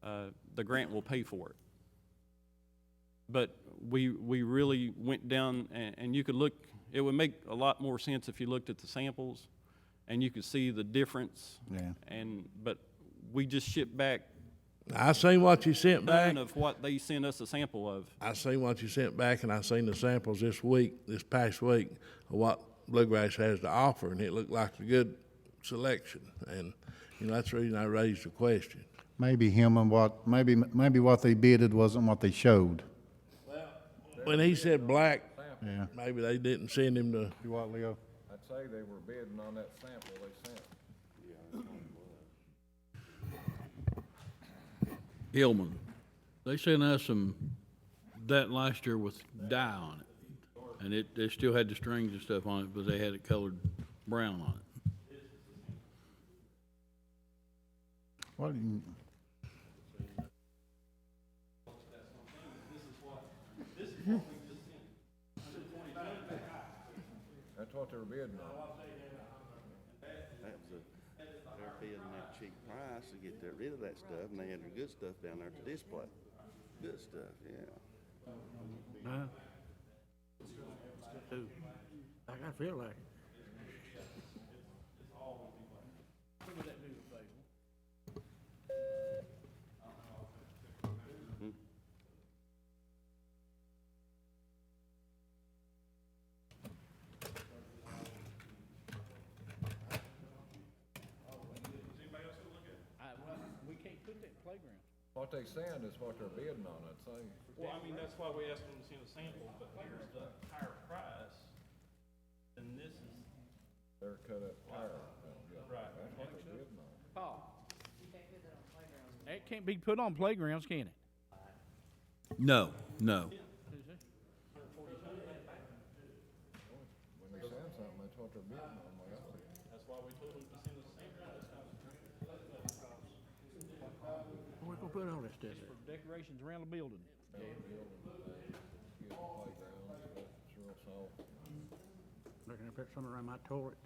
the grant will pay for it. But we really went down, and you could look, it would make a lot more sense if you looked at the samples and you could see the difference. Yeah. But we just shipped back I seen what you sent back. none of what they sent us a sample of. I seen what you sent back, and I seen the samples this past week, of what Bluegrass has to offer, and it looked like a good selection. And, you know, that's the reason I raised the question. maybe maybe what they bidded wasn't what they showed. When he said black, Yeah. maybe they didn't send him to. You what, Leo? I'd say they were bidding on that sample they sent. Hillman, they sent us that last year with dye on it. And it still had the strings and stuff on it, but they had it colored brown on it. What do you, That's what they're bidding on. That was they're bidding that cheap price to get rid of that stuff, and they had their good stuff down there to display. Good stuff, yeah. I feel like it. We can't put that in playground. What they saying is what they're bidding on, I'd say. Well, I mean, that's why we asked them to send a sample, but here's the higher price, and this is. They're cut up higher. Right. That's what they're bidding on. Paul. That can't be put on playgrounds, can it? No. When they send something, that's what they're bidding on, like I said. That's why we told them to send a sample. We're gonna put all that stuff. For decorations around the building. They're gonna put some around my toilet.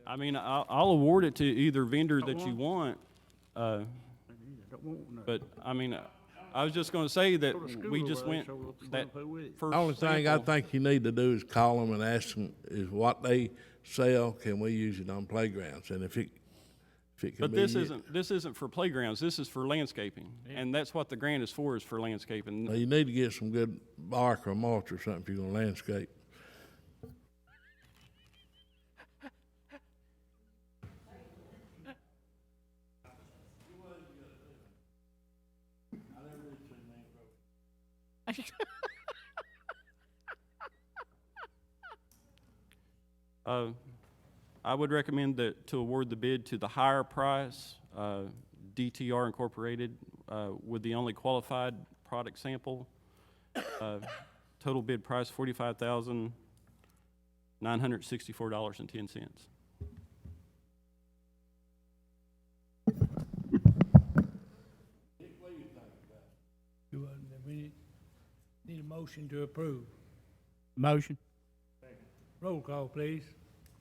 I mean, I'll award it to either vendor that you want, but, I mean, I was just gonna say that we just went that first The only thing I sample. think you need to do is call them and ask them, is what they sell, can we use it on playgrounds? And if it can But be. this isn't for playgrounds, this is for landscaping, and that's what the grant is for landscaping. Well, you need to get some good bark or mulch or something if you're gonna landscape. I would recommend to award the bid to the higher price, DTR Incorporated, with the only qualified product sample. Total bid price $45,964.10. We need a motion to approve. Motion. Roll call, please.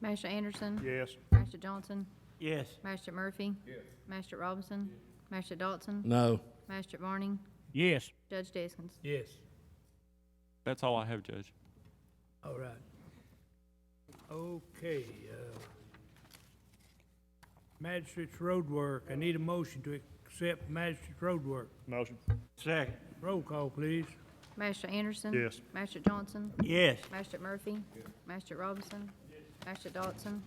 Master Anderson. Yes. Master Johnson. Yes. Master Murphy. Yes. Master Robinson. Master Dodson. No, Master Varning. Yes. Judge Deskins. Yes. That's all I have, Judge. All right. Okay, Magistrate's road work. I need a motion to accept Magistrate's road work. Motion. Second. Roll call, please. Master Anderson. Yes. Master Johnson. Yes. Master Murphy. Master Robinson. Master Dodson.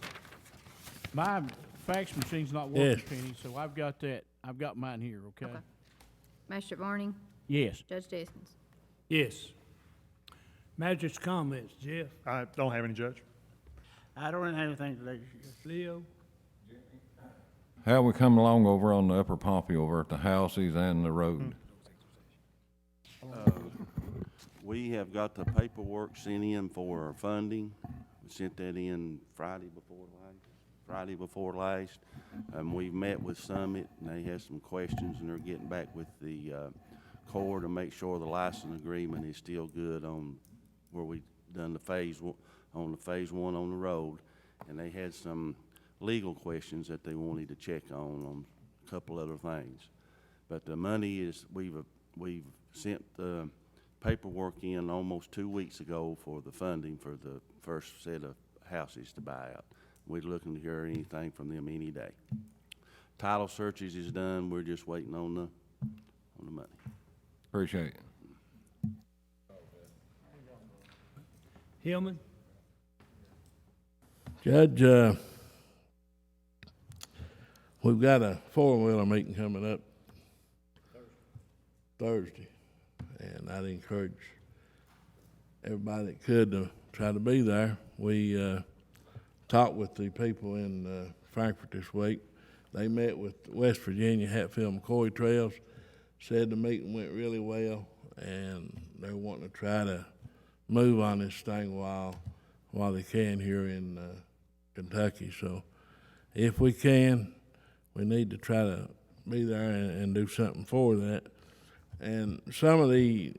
My fax machine's not working, Yes. Penny, so I've got that. I've got mine here, okay? Okay. Master Varning. Yes. Judge Deskins. Yes. Magistrate's comments, Jeff. I don't have any, Judge. I don't have anything today. Leo? How we come along over on the Upper Pompey over at the houses and the road? We have got the paperwork sent in for our funding. We sent that in Friday before last. We've met with Summit, and they have some questions, and they're getting back with the Corps to make sure the license agreement is still good on where we done the phase one on the road. And they had some legal questions that they wanted to check on a couple other things. But the money is, we've sent the paperwork in almost 2 weeks ago for the funding for the first set of houses to buy out. We're looking to hear anything from them any day. Title searches is done, we're just waiting on the money. Appreciate it. Hillman? Judge, we've got a four-wheeler meeting coming up Thursday. And and I'd encourage everybody that could to try to be there. We talked with the people in Frankfort this week. They met with West Virginia Hatfield McCoy Trails, said the meeting went really well, and they're wanting to try to move on this thing while they can here in Kentucky. So if we can, we need to try to be there and do something for that. And some of the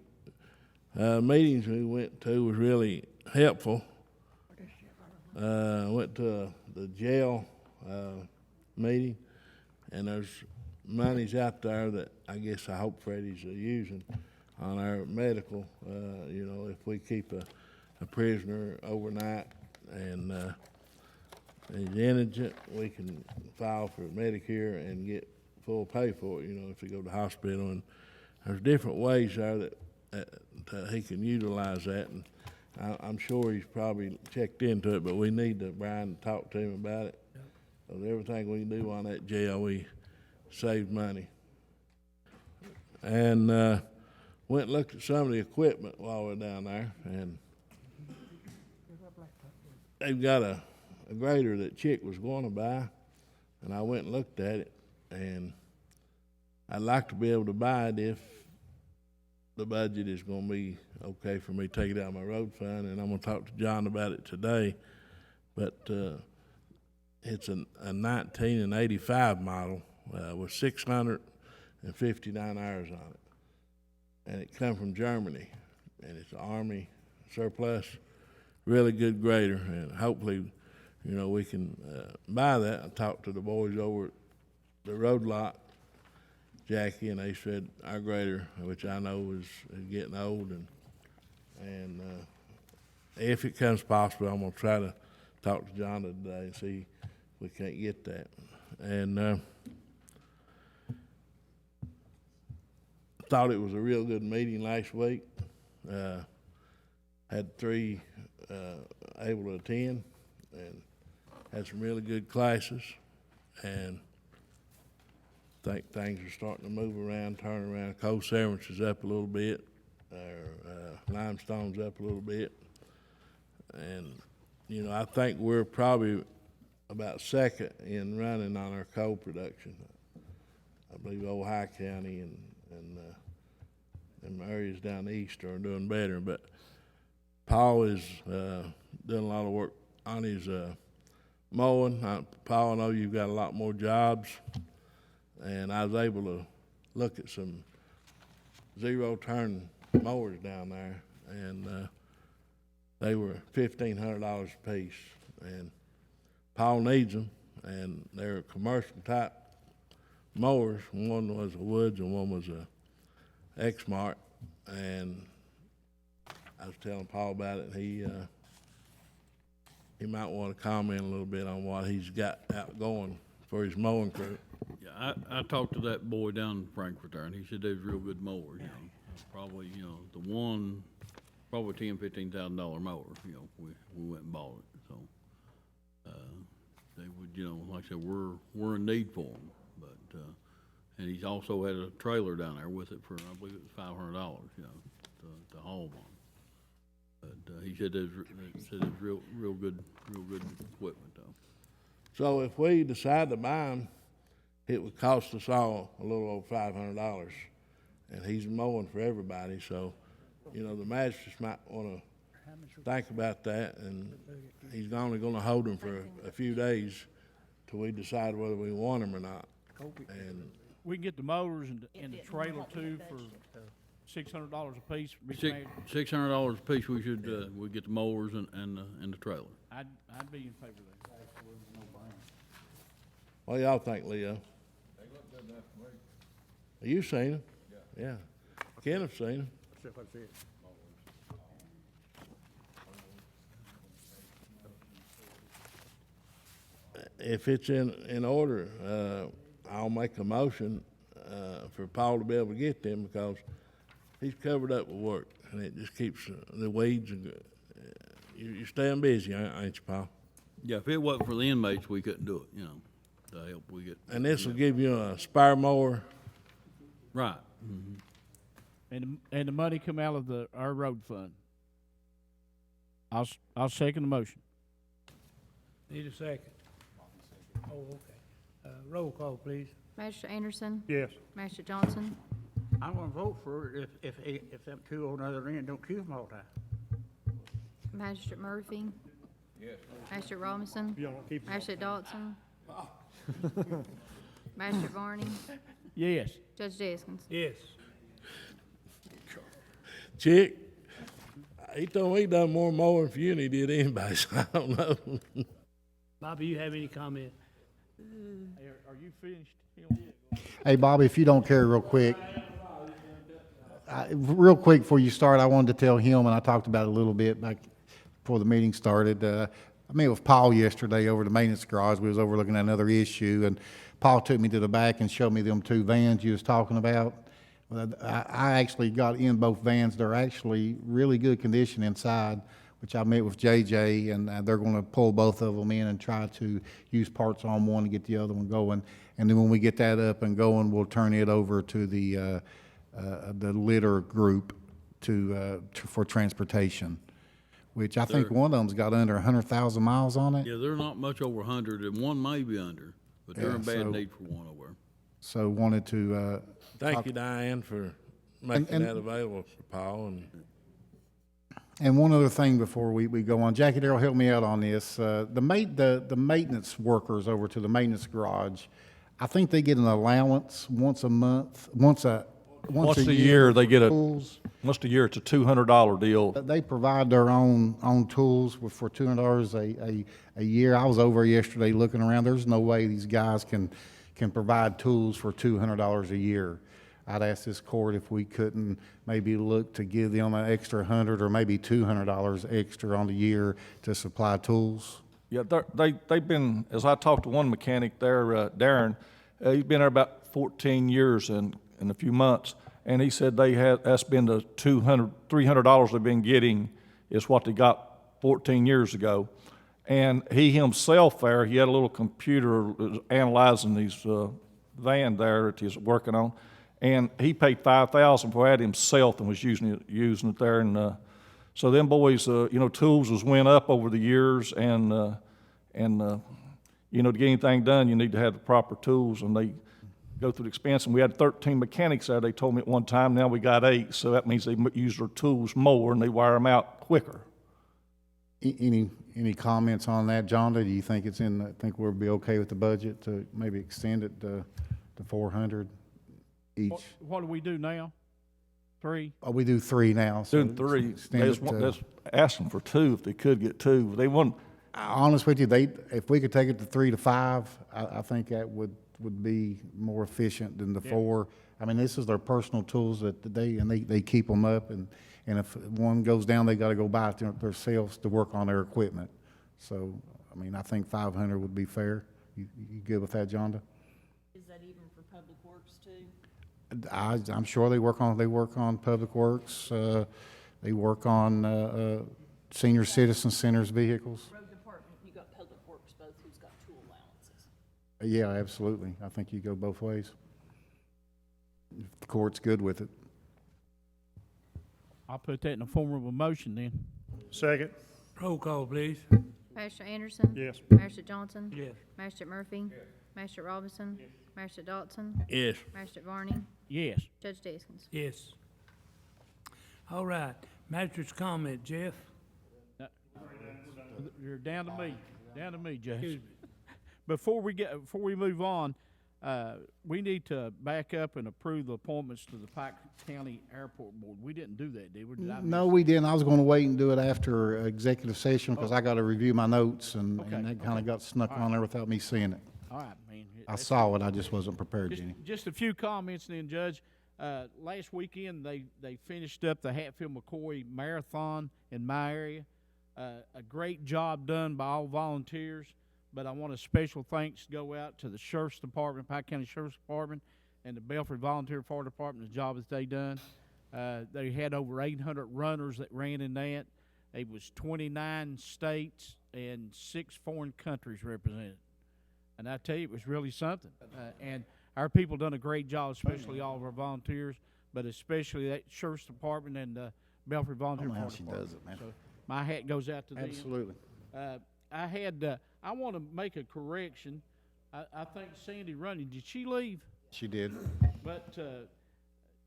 meetings we went to was really helpful. Went to the jail meeting, and there's monies out there that I guess I hope Freddie's using on our medical. You know, if we keep a prisoner overnight and he's indigent, we can file for Medicare and get full pay for it, you know, if he go to the hospital. And there's different ways there that he can utilize that. And I'm sure he's probably checked into it, but we need to, Brian, talk to him about it. Because everything we do on that jail, we save money. And went and looked at some of the equipment while we were down there, and they've got a grader that Chick was going to buy, and I went and looked at it, and I'd like to be able to buy it if the budget is going to be okay for me to take it out of my road fund, and I'm going to talk to John about it today. But it's a 1985 model with 659 hours on it, and it come from Germany, and it's an Army surplus, really good grader, and hopefully, you know, we can buy that. I talked to the boys over at the road lot, Jackie, and they said our grader, which I know is getting old, and if it comes possible, I'm gonna try to talk to John today and see if we can't get that. And thought it was a real good meeting last week. Had 3 able to attend, and had some really good classes, and I think things are starting to move around, turn around. Coal severance is up a little bit, limestone's up a little bit, and you know, I think we're probably about second in running on our coal production. I believe Old High County and them areas down east are doing better, but Paul is doing a lot of work on his mowing. Paul, I know you've got a lot more jobs, and I was able to look at some zero-turn mowers down there, and they were $1,500 a piece, and Paul needs them, and they're commercial-type mowers. One was a Woods and one was a Exmart, and I was telling Paul about it, and he might want to comment a little bit on what he's got out going for his mowing crew. Yeah, I talked to that boy down in Frankfort there, and he said they was real good mowers, you know. Probably, you know, the one, probably $10,000-$15,000 mower, you know, we went and bought it, so. They would, you know, like I said, we're in need for them, but, and he's also had a trailer down there with it for, I believe it was $500, you know, to haul one. But, he said it was real good equipment though. So if we decide to buy them, it would cost us all a little over $500, and he's mowing for everybody, so, you know, the magistrates might want to think about that, and he's only going to hold them for a few days till we decide whether we want them or not. And We can get the mowers and the trailer too for $600 a piece. $600 a piece, we should, we get the mowers and the trailer. I'd be in favor of that. what do y'all think, Leo? You seen them? Yeah. Kenneth's seen them. If it's in order, I'll make a motion for Paul to be able to get them, because he's covered up with work, and it just keeps the weeds, and you're staying busy, ain't you, Paul? Yeah, if it wasn't for the inmates, we couldn't do it, you know, to help we get. And this will give you a spire mower. Right. Mm-hmm. And the money come out of our road fund. I'll second the motion. Need a second? Oh, okay. Roll call, please. Magistrate Anderson, Yes. Magistrate Johnson, I'm gonna vote for it if them two on the other end don't choose them all the time. Magistrate Murphy. Yes. Magistrate Robinson. You don't keep. Magistrate Dodson. Magistrate Varney. Yes. Judge Deskins. Yes. Chick, he told me he done more mowing for you than he did anybody, so I don't know. Bobby, you have any comment? Hey, are you finished? Hey, Bobby, if you don't care, real quick, before you start, I wanted to tell him, and I talked about it a little bit back before the meeting started. I met with Paul yesterday over the maintenance garage. We was overlooking another issue, and Paul took me to the back and showed me them two vans you was talking about. I actually got in both vans. They're actually really good condition inside, which I met with JJ, and they're going to pull both of them in and try to use parts on one to get the other one going. And then when we get that up and going, we'll turn it over to the litter group for transportation, which I think one of them's got under 100,000 miles on it. Yeah, they're not much over 100, and one may be under, but they're in bad need for one over. So wanted to. Thank you, Diane, for making that available for Paul. And one other thing before we go on, Jackie Darrell, help me out on this. The maintenance workers over to the maintenance garage, I think they get an allowance once a month, once a year they get tools. once a year it's a $200 deal. They provide their own tools for $200 a year. I was over yesterday looking around. There's no way these guys can provide tools for $200 a year. I'd ask this court if we couldn't maybe look to give them an extra $100 or maybe $200 extra on the year to supply tools. Yeah, they've been, as I talked to one mechanic there, Darren, he's been there about 14 years and in a few months, and he said that's been the $300 they've been getting is what they got 14 years ago. And he himself there, he had a little computer analyzing his van there that he's working on, and he paid $5,000 for that himself and was using it there. And so them boys, tools has went up over the years, and to get anything done, you need to have the proper tools, and they go through the expense. And we had 13 mechanics there. They told me at one time. Now we got 8, so that means they use their tools more and they wire them out quicker. Any comments on that, John? Do you think think we'll be okay with the budget to maybe extend it to 400 each? What do we do now? 3? Oh, we do 3 now. So Doing 3. extend They it just to- that's asking for 2 if they could get 2. They want. Honest with you, if we could take it to 3 to 5, I think that would be more efficient than the 4. I mean, this is their personal tools that they keep them up, and if one goes down, they got to go buy it themselves to work on their equipment. So, I mean, I think 500 would be fair. You good with that, Jonda? Is that even for Public Works too? I'm sure they work on Public Works. They work on senior citizen centers vehicles. Road Department, you got Public Works both, who's got tool allowances. Yeah, absolutely. I think you go both ways. If the court's good with it. I'll put that in the form of a motion then. Second. Roll call, please. Magistrate Anderson. Yes. Magistrate Johnson. Yes. Magistrate Murphy. Magistrate Robinson. Magistrate Dodson. Yes. Magistrate Varney. Yes. Judge Deskins. Yes. All right. Magistrate's comment, Jeff. You're down to me. Down to me, Judge. Before we move on, we need to back up and approve the appointments to the Pike County Airport Board. We didn't do that, did we? Did I miss No, we didn't. I was going to wait and do it after executive session because I got to review my notes, and that kind of got snuck on there without me seeing it. All right, man. I saw it. I just wasn't prepared, Jenny. Just a few comments then, Judge. Last weekend, they finished up the Hatfield-McCoy Marathon in my area. A great job done by all volunteers, but I want a special thanks to go out to the Sheriff's Department, Pike County Sheriff's Department, and the Belford Volunteer Fire Department, the job that they done. They had over 800 runners that ran in that. It was 29 states and 6 foreign countries represented. And I tell you, it was really something. And our people done a great job, especially all of our volunteers. but especially that Sheriff's Department and the Belfry Volunteer I don't know Fire how she Department. does it, man. So my hat goes out to them. Absolutely. I want to make a correction. I think Sandy Runyon, did she leave? She did. But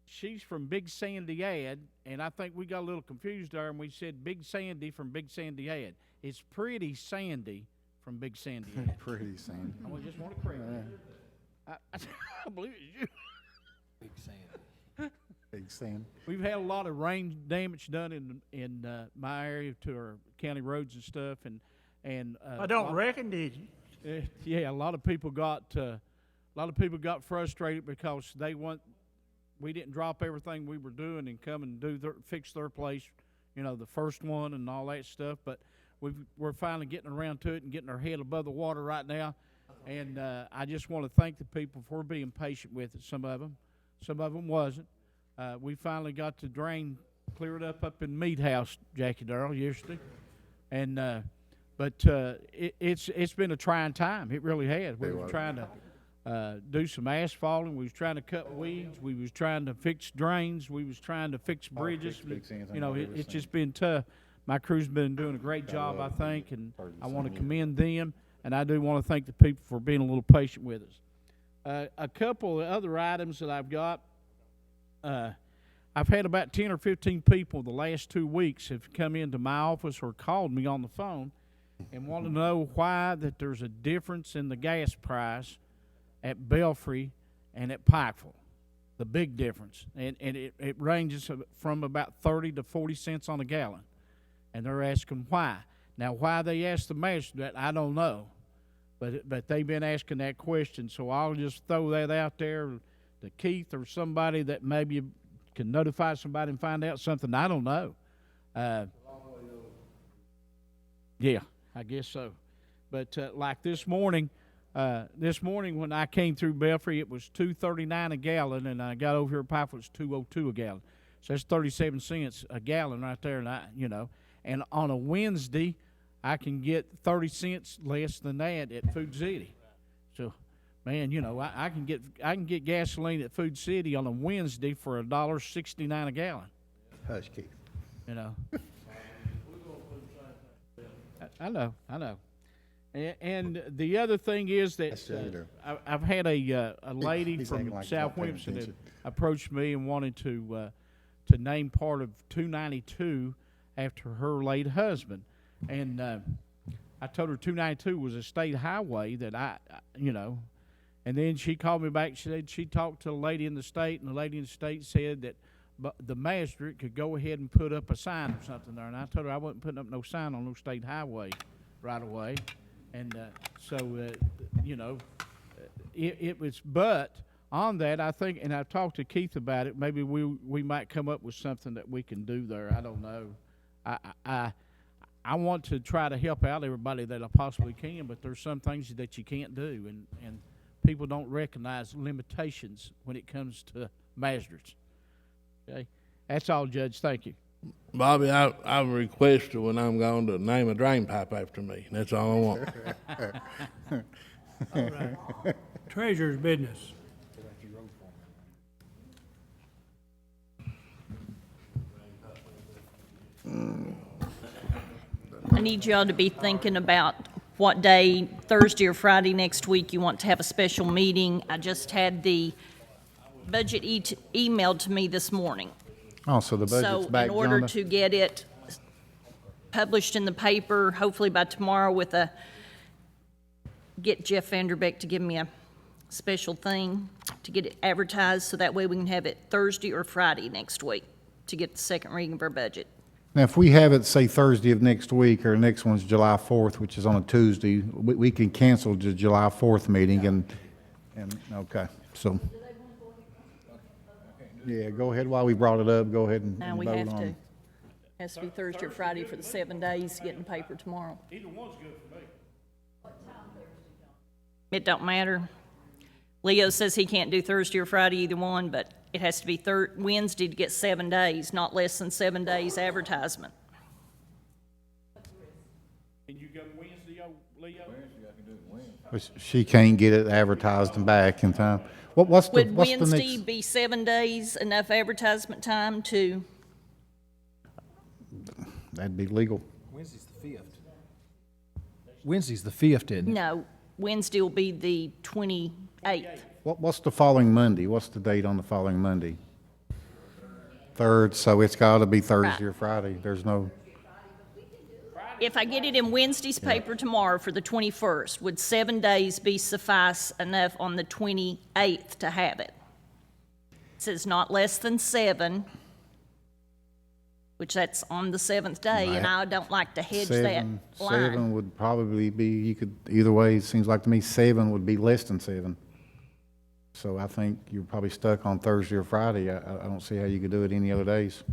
she's from Big Sandy Ad, and I think we got a little confused there, and we said Big Sandy from Big Sandy Ad. It's Pretty Sandy from Big Sandy Ad. Pretty Sandy. I just want to correct you. I believe it's you. Big Sandy. Big Sandy. We've had a lot of rain damage done in my area to our county roads and stuff, and I don't reckon, did you? yeah, a lot of people got frustrated because we didn't drop everything we were doing and come and fix their place, the first one and all that stuff. But we're finally getting around to it and getting our head above the water right now. And I just want to thank the people for being patient with it. Some of them wasn't. We finally got the drain cleared up in Mead House, Jackie Darrell, yesterday, and but it's been a trying time. It really has. We were trying to do some asphalting. We was trying to cut weeds. We was trying to fix drains. We was trying to fix bridges. It's just been tough. My crew's been doing a great job, I think, and I want to commend them. And I do want to thank the people for being a little patient with us. A couple of other items that I've got. I've had about 10 or 15 people the last 2 weeks have come into my office or called me on the phone and want to know why that there's a difference in the gas price at Belfry and at Pikeville. The big difference. And it ranges from about 30 to 40 cents on a gallon. And they're asking why. Now, why they asked the magistrate, I don't know. But they've been asking that question, so I'll just throw that out there to Keith or somebody that maybe can notify somebody and find out something. I don't know. Yeah, I guess so. But like this morning when I came through Belfry, it was $2.39 a gallon, and I got over here at Pikeville, it was $2.02 a gallon. So that's 37 cents a gallon right there, and And on a Wednesday, I can get 30 cents less than that at Food City. So, man, I can get gasoline at Food City on a Wednesday for $1.69 a gallon. Hush, Keith. I know. And the other thing is that I've had a lady from South Williamson that approached me and wanted to name part of 292 after her late husband. And I told her 292 was a state highway that and then she called me back. She said she talked to a lady in the state, and the lady in the state said that the magistrate could go ahead and put up a sign or something there. And I told her I wasn't putting up no sign on no state highway right away. And it was, but on that, I think, and I've talked to Keith about it, maybe we might come up with something that we can do there. I don't know. I want to try to help out everybody that I possibly can, but there's some things that you can't do, and people don't recognize limitations when it comes to magistrates. Okay, that's all, Judge. Thank you. Bobby, I request when I'm going to name a drain pipe after me. That's all I want. All right. Treasurer's business. I need y'all to be thinking about what day, Thursday or Friday next week, you want to have a special meeting. I just had the budget emailed to me this morning. Oh, so the budget's back, So in order Jonah? to get it published in the paper, hopefully by tomorrow get Jeff Vanderbeck to give me a special thing to get it advertised, so that way we can have it Thursday or Friday next week to get the second reading of our budget. Now, if we have it, say, Thursday of next week, or next one's July 4th, which is on a Tuesday, we can cancel the July 4th meeting and okay, so. Yeah, go ahead, while we brought it up, go ahead and Now vote we have on to. it. Has to be Thursday or Friday for the 7 days, get in the paper tomorrow. Either one's good for me. It don't matter. Leo says he can't do Thursday or Friday, either one, but it has to be Wednesday to get 7 days, not less than 7 days advertisement. Can you go Wednesday, Leo? Wednesday, I can do it Wednesday. But she can't get it advertised and back in time. What's the Would what's the Wednesday next? be 7 days enough advertisement time to, That'd be legal. Wednesday's the 5th. Wednesday's the 5th, isn't it? no, Wednesday will be the 28th. What's the following Monday? What's the date on the following Monday? 3rd, so it's got to be Thursday or Friday. There's no. If I get it in Wednesday's paper tomorrow for the 21st, would 7 days be suffice enough on the 28th to have it? It says not less than 7, which that's on the 7th day, and I don't like to hedge that line. Seven would probably be, you could, either way, it seems like to me, 7 would be less than 7. So I think you're probably stuck on Thursday or Friday. I don't see how you could do it any other days.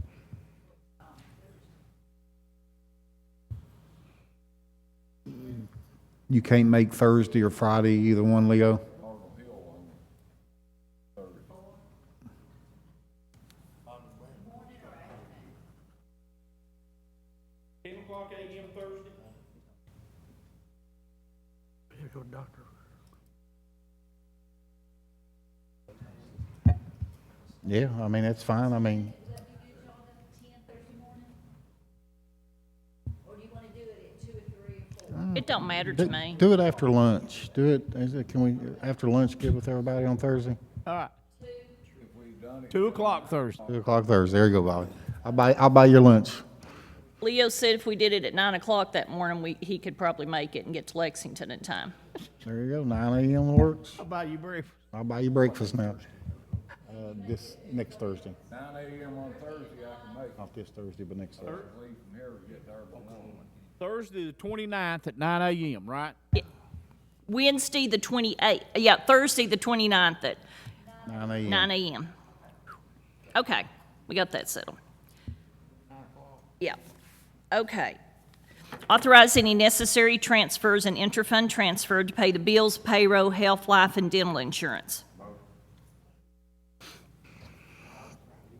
You can't make Thursday or Friday, either one, Leo? Here go doctor. Yeah, I mean, that's fine. I mean, It don't matter to me. do it after lunch. Do it, can we, after lunch, get with everybody on Thursday? All right. 2 o'clock Thursday. 2 o'clock Thursday. There you go, Bobby. I'll buy your lunch. Leo said if we did it at 9 o'clock that morning, he could probably make it and get to Lexington in time. There you go, 9 a.m. works. I'll buy you breakfast. I'll buy you breakfast now. This next Thursday. 9 a.m. on Thursday, I can make. Not this Thursday, but next Thursday. Leave from here to get there by 1. Thursday the 29th at 9 a.m., right? Wednesday the 28th, yeah, Thursday the 29th at 9 a.m. 9 a.m. Okay, we got that settled. Yeah, okay. Authorize any necessary transfers and interfund transfer to pay the bills, payroll, health, life, and dental insurance.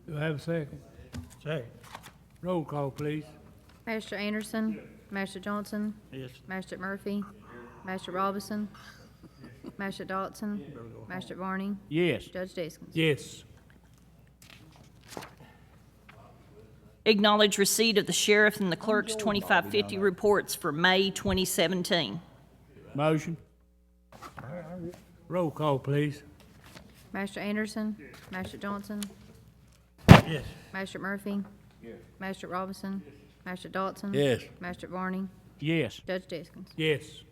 Do I have a second? Second. Roll call, please. Master Anderson, Master Johnson, Yes. Master Murphy, Master Robinson, Master Dotson, Master Varney, Yes. Judge Deskins. Yes. Acknowledge receipt of the sheriff and the clerk's 2550 reports for May 2017. Motion. Roll call, please. Master Anderson, Master Johnson, Yes. Master Murphy, Master Robinson, Master Dotson. Yes. Master Varney, Yes. Judge Deskins. Yes.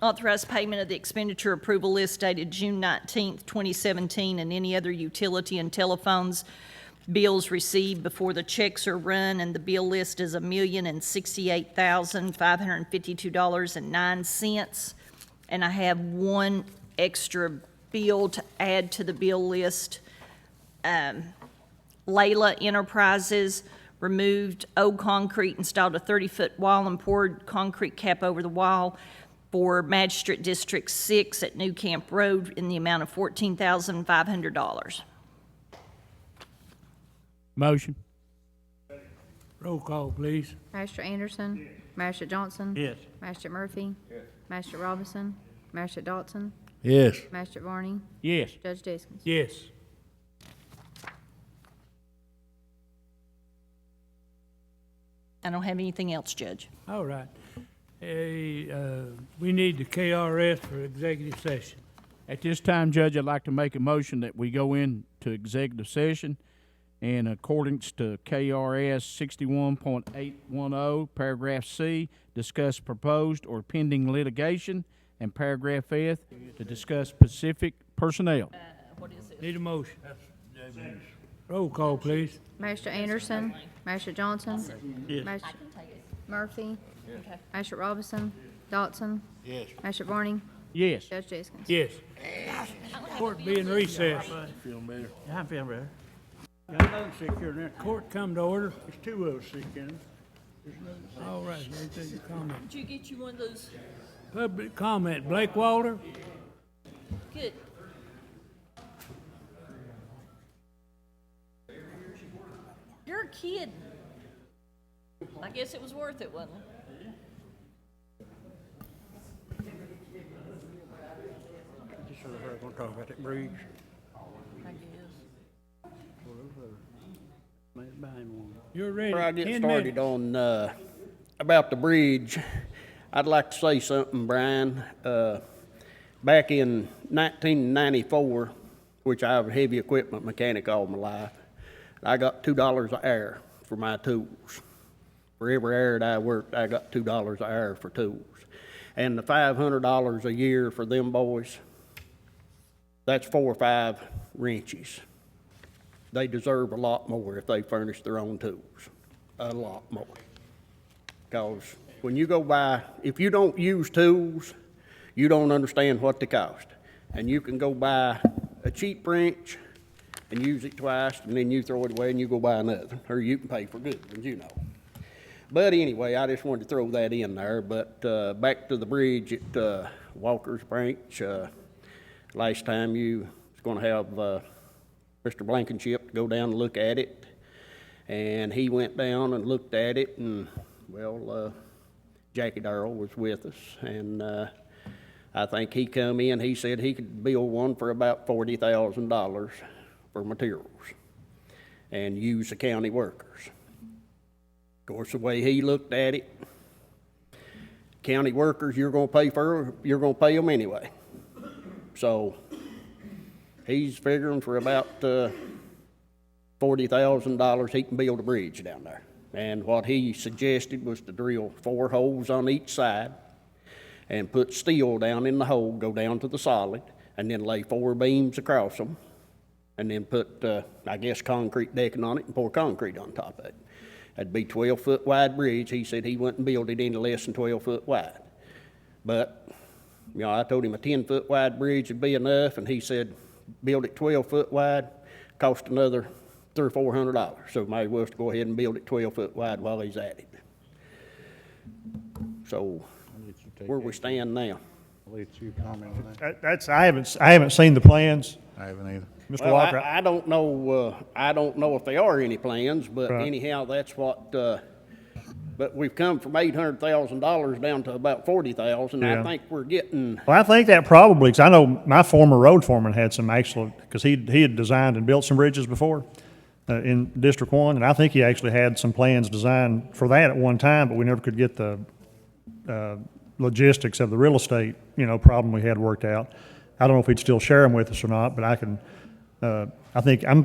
Authorize payment of the expenditure approval list dated June 19th, 2017, and any other utility and telephones bills received before the checks are run, and the bill list is $1,068,552.09. And I have one extra bill to add to the bill list. Layla Enterprises removed old concrete, installed a 30-foot wall, and poured concrete cap over the wall for Magistrate District 6 at New Camp Road in the amount of $14,500. Motion. Roll call, please. Master Anderson, Master Johnson. Yes. Master Murphy. Master Robinson, Master Dotson, Yes. Master Varney, Yes. Judge Deskins. Yes. I don't have anything else, Judge. All right. Hey, we need the KRS for executive session. At this time, Judge, I'd like to make a motion that we go into executive session in accordance to KRS 61.810, paragraph C, discuss proposed or pending litigation, and paragraph F, to discuss specific personnel. Need a motion. Roll call, please. Master Anderson, Master Johnson. Yes. Master Murphy. Master Robinson, Dotson. Yes. Master Varney, Yes. Judge Deskins. Yes. Court be in recess. Feel better. Yeah, I'm feeling better. Got another sick here now. Court come to order. There's 2 of us sick in it. All right, let me take your comment. Did you get you one of those? Public comment. Blake Walter. Good. You're kidding. I guess it was worth it, wasn't it? So we're gonna talk about that bridge. You're ready. Before I get 10 started minutes. on, about the bridge, I'd like to say something, Brian. Back in 1994, which I was a heavy equipment mechanic all my life, I got $2 an hour for my tools. For every hour that I worked, I got $2 an hour for tools. And the $500 a year for them boys, that's 4 or 5 wrenches. They deserve a lot more if they furnish their own tools, a lot more. Because when you go buy, if you don't use tools, you don't understand what they cost. And you can go buy a cheap wrench and use it twice, and then you throw it away and you go buy another, or you can pay for good ones, you know. But anyway, I just wanted to throw that in there. But back to the bridge at Walker's Branch. Last time you was going to have Mr. Blankenship to go down and look at it, and he went down and looked at it, and well, Jackie Darrell was with us, and I think he come in. He said he could build one for about $40,000 for materials, and use the county workers. Of course, the way he looked at it, county workers, you're going to pay them anyway. So he's figuring for about $40,000 he can build a bridge down there. And what he suggested was to drill 4 holes on each side and put steel down in the hole, go down to the solid, and then lay 4 beams across them, and then put, I guess, concrete decking on it and pour concrete on top of it. That'd be 12-foot wide bridge. He said he wouldn't build it any less than 12 foot wide. But, you know, I told him a 10-foot wide bridge would be enough, and he said build it 12 foot wide, cost another $300 or $400. So might as well go ahead and build it 12 foot wide while he's at it. So where we stand now. I'll let you comment on that. That's, I haven't seen the plans. I haven't either. Mr. Well, Walker. I don't know, I don't know if there are any plans, but Right. anyhow, that's what, but we've come from $800,000 down to about 40,000. Yeah. I think we're getting, Well, I think that probably, because I know my former road foreman had some excellent, because he had designed and built some bridges before in District 1, and I think he actually had some plans designed for that at one time, but we never could get the logistics of the real estate, problem we had worked out. I don't know if he'd still share them with us or not, but I'm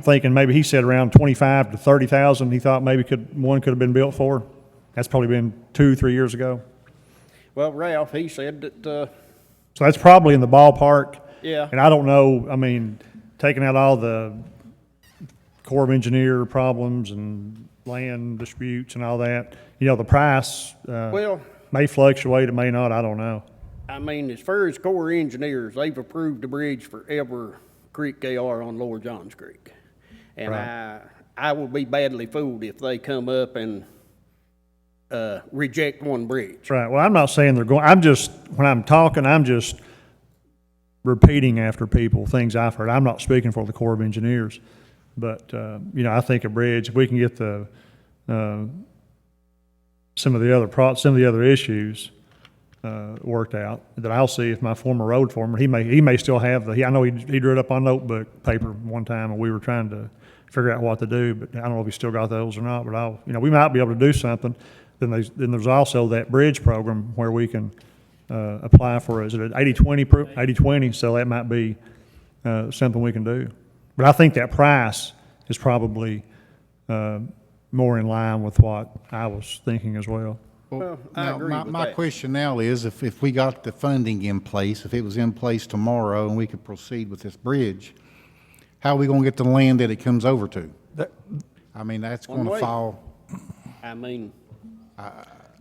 thinking maybe he said around 25 to 30,000. He thought maybe one could have been built for. That's probably been 2-3 years ago. well, Ralph, he said that, So that's probably in the ballpark. yeah. And I don't know, I mean, taking out all the Corps of Engineer problems and land disputes and all that, the price Well, may fluctuate, it may not, I don't know. I mean, as far as Corps engineers, they've approved the bridge for every creek they are on Lower Johns Creek. And Right. I will be badly fooled if they come up and reject one bridge. Right, well, I'm not saying they're going, when I'm talking, I'm just repeating after people, things I've heard. I'm not speaking for the Corps of Engineers, but, I think a bridge, if we can get some of the other issues worked out, that I'll see if my former road foreman, he may still have I know he drew it up on notebook paper one time, and we were trying to figure out what to do, but I don't know if he still got those or not, but we might be able to do something. Then there's also that bridge program where we can apply for, is it an 80/20, so that might be something we can do. But I think that price is probably more in line with what I was thinking as well. Well, I Now, agree with my that. question now is, if we got the funding in place, if it was in place tomorrow and we could proceed with this bridge, how are we gonna get the land that it comes over to? I mean, that's One gonna way. fall, I mean,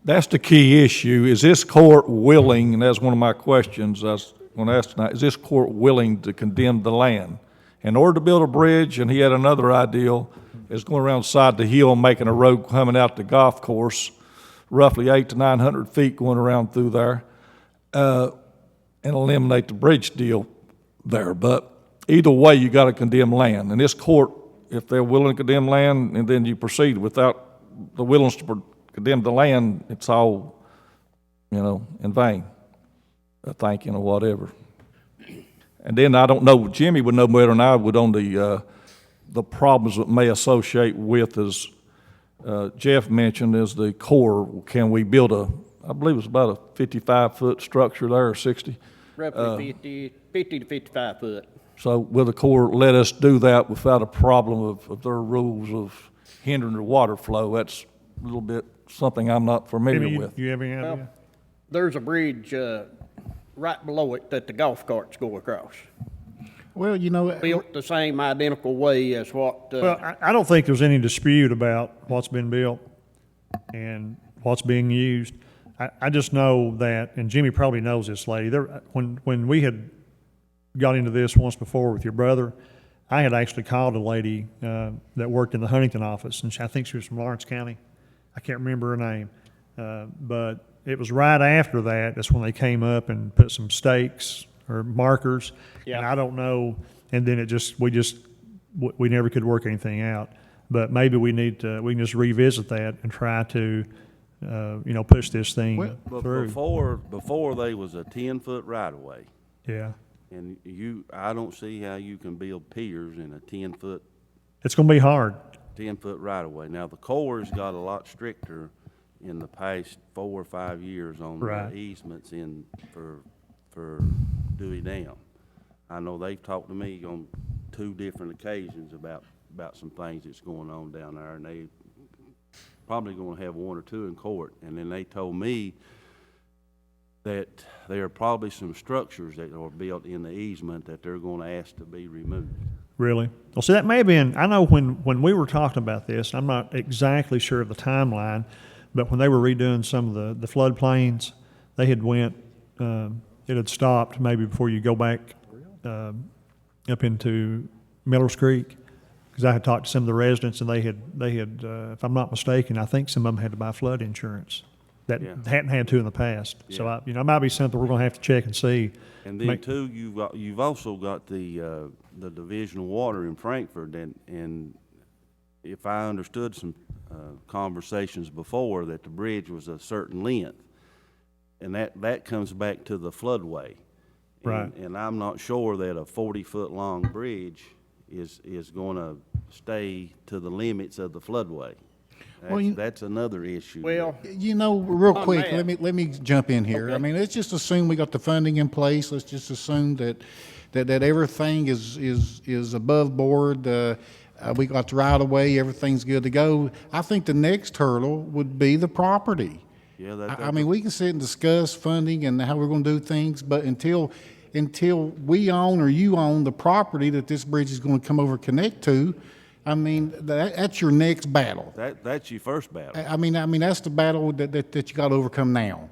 That's the key issue. Is this court willing, and that's one of my questions I was going to ask tonight, is this court willing to condemn the land? In order to build a bridge, and he had another ideal, is going around side the hill, making a road coming out the golf course, roughly 800 to 900 feet going around through there, and eliminate the bridge deal there. But either way, you got to condemn land. And this court, if they're willing to condemn land, and then you proceed without the willingness to condemn the land, it's all, in vain, thinking or whatever. And then I don't know, Jimmy would know better than I would on the problems that may associate with, as Jeff mentioned, is the core. Can we build I believe it's about a 55-foot structure there, or 60? Roughly 50 to 55 foot. So will the Corps let us do that without a problem of their rules of hindering the water flow? That's a little bit something I'm not familiar Jimmy, with. you have any idea? Well, there's a bridge right below it that the golf carts go across. Well, you know, Built the same identical way as what, Well, I don't think there's any dispute about what's been built and what's being used. I just know that, and Jimmy probably knows this lady, when we had got into this once before with your brother, I had actually called a lady that worked in the Huntington office, and I think she was from Lawrence County. I can't remember her name. But it was right after that's when they came up and put some stakes or markers. Yeah. And I don't know, and then we never could work anything out. But maybe we can just revisit that and try to, push this thing through. Before they was a 10-foot right-of-way. Yeah. And I don't see how you can build piers in a 10-foot. It's gonna be hard. 10-foot right-of-way. Now, the Corps got a lot stricter in the past 4 or 5 years on Right. the easements for Dewey Dam. I know they've talked to me on 2 different occasions about some things that's going on down there, and they probably gonna have 1 or 2 in court. And then they told me that there are probably some structures that are built in the easement that they're gonna ask to be removed. Really? Well, see, that may have been, I know when we were talking about this, I'm not exactly sure of the timeline, but when they were redoing some of the floodplains, they had it had stopped maybe before you go back up into Miller's Creek, because I had talked to some of the residents, and they had, if I'm not mistaken, I think some of them had to buy flood insurance that hadn't had to in the past. Yeah. So it might be something we're going to have to check and see. And then too, you've also got the Division of Water in Frankfurt, and if I understood some conversations before, that the bridge was a certain length, and that comes back to the floodway. Right. And I'm not sure that a 40-foot long bridge is going to stay to the limits of the floodway. That's another issue. well, Real On quick, that. let me jump in here. Okay. I mean, let's just assume we got the funding in place. Let's just assume that everything is above board. We got the right of way, everything's good to go. I think the next hurdle would be the property. Yeah, I mean, we can sit and discuss funding and how we're gonna do things, but until we own or you own the property that this bridge is gonna come over connect to, I mean, that's your next battle. That's your first battle. I mean, that's the battle that you got to overcome now.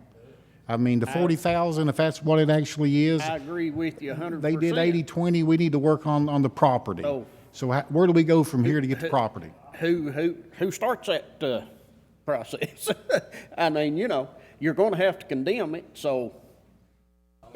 I mean, the 40,000, if that's what it actually is. I agree with you 100%. They did 80-20. We need to work on the property. Oh. So where do we go from here to get the property? Who starts that process? I mean, you're going to have to condemn it, so.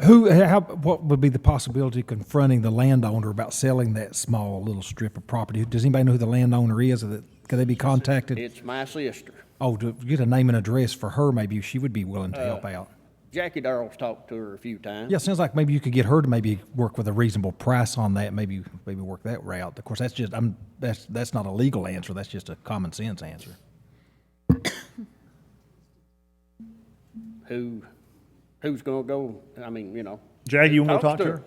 What would be the possibility of confronting the landowner about selling that small little strip of property? Does anybody know who the landowner is? Could they be contacted? It's my sister. Oh, to get a name and address for her, maybe she would be willing to help out. Jackie Darrell's talked to her a few times. Yeah, sounds like maybe you could get her to maybe work with a reasonable price on that. Maybe work that route. Of course, that's just that's not a legal answer. That's just a common sense answer. Who's going to go? I mean, Jackie, you want to talks talk to her?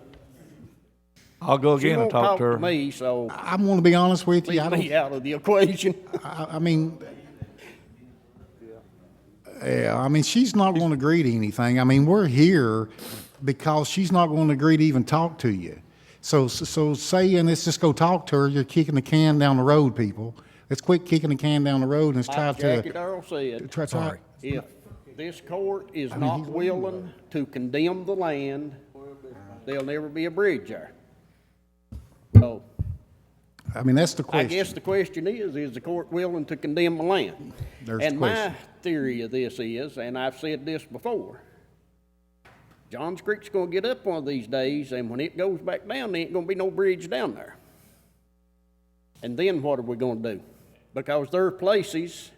I'll go She again and won't talk to her. me, so I'm going to be honest with you. leave me out of the equation. I mean, yeah, I mean, she's not going to agree to anything. I mean, we're here because she's not going to agree to even talk to you. So saying let's just go talk to her, you're kicking the can down the road, people. Let's quit kicking the can down the road and let's try Like Jackie to. Darrell said, Sorry. if this court is not willing to condemn the land, there'll never be a bridge there. So, I mean, that's the I question. guess the question is the court willing to condemn the land? There's the And question. my theory of this is, and I've said this before, Johns Creek's gonna get up one of these days, and when it goes back down, there ain't gonna be no bridge down there. And then what are we gonna do? Because there are places,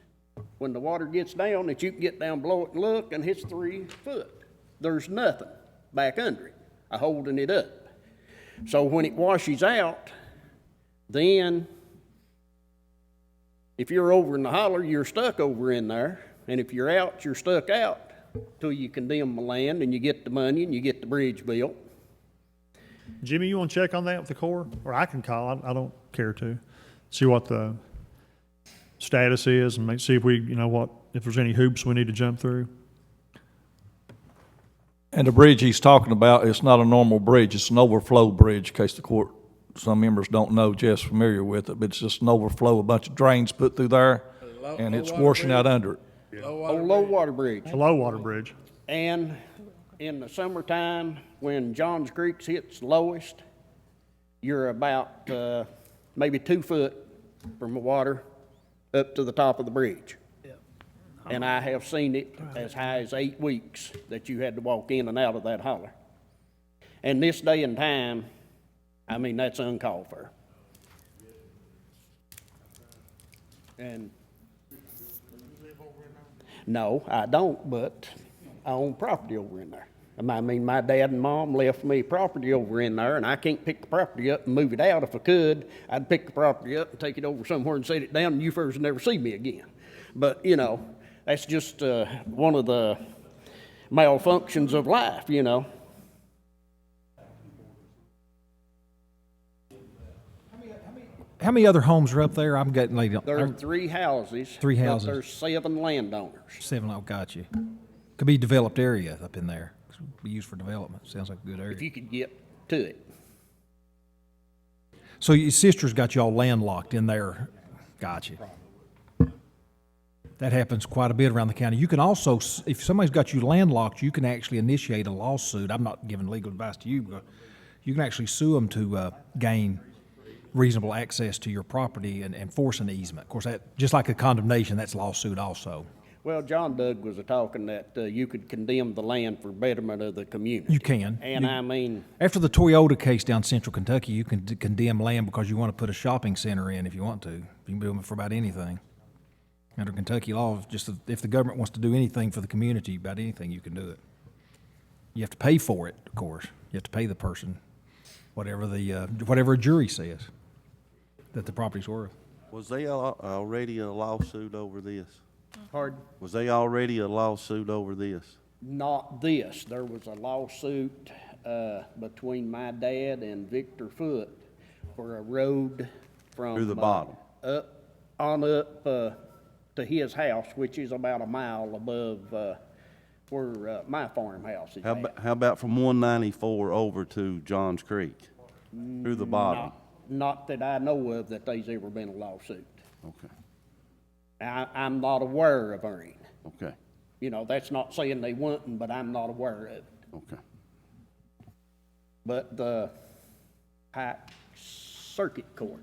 when the water gets down, that you can get down below it and look, and it's 3 foot. There's nothing back under it, holding it up. So when it washes out, then if you're over in the holler, you're stuck over in there. And if you're out, you're stuck out till you condemn the land and you get the money and you get the bridge built. Jimmy, you want to check on that with the Corps? Or I can call, I don't care to. See what the status is and see if we, if there's any hoops we need to jump through. And the bridge he's talking about, it's not a normal bridge, it's an overflow bridge, in case the court, some members don't know, Jeff's familiar with it, but it's just an overflow, a bunch of drains put through there, and it's washing out under it. Low water bridge. A low water bridge. And in the summertime, when Johns Creek hits lowest, you're about maybe 2 foot from the water up to the top of the bridge. And I have seen it as high as 8 weeks that you had to walk in and out of that holler. And this day and time, I mean, that's uncalled for. And no, I don't, but I own property over in there. I mean, my dad and mom left me property over in there, and I can't pick the property up and move it out. If I could, I'd pick the property up and take it over somewhere and set it down, and you fellas would never see me again. But, that's just one of the malfunctions of life, How many other homes are up there? I'm getting late. There are 3 houses. 3 houses. But there's 7 landowners. 7, oh, got you. Could be developed area up in there. Be used for development. Sounds like a good area. If you could get to it. So your sister's got you all landlocked in there. Got you. That happens quite a bit around the county. You can also, if somebody's got you landlocked, you can actually initiate a lawsuit. I'm not giving legal advice to you, but you can actually sue them to gain reasonable access to your property and force an easement. Of course, that just like a condemnation, that's lawsuit also. Well, John Doug was talking that you could condemn the land for betterment of the community. You can. And I mean, after the Toyota case down Central Kentucky, you can condemn land because you want to put a shopping center in if you want to. You can build it for about anything. Under Kentucky law, just if the government wants to do anything for the community about anything, you can do it. You have to pay for it, of course. You have to pay the person whatever a jury says that the property's worth. Was they already a lawsuit over this? Pardon? Was they already a lawsuit over this? Not this. There was a lawsuit between my dad and Victor Foote for a road from Through the bottom. Up to his house, which is about a mile above where my farmhouse is at. How about from 194 over to Johns Creek? Through the bottom? Not that I know of that there's ever been a lawsuit. Okay. I'm not aware of any. Okay. That's not saying they wouldn't, but I'm not aware of it. Okay. But the Pike Circuit Court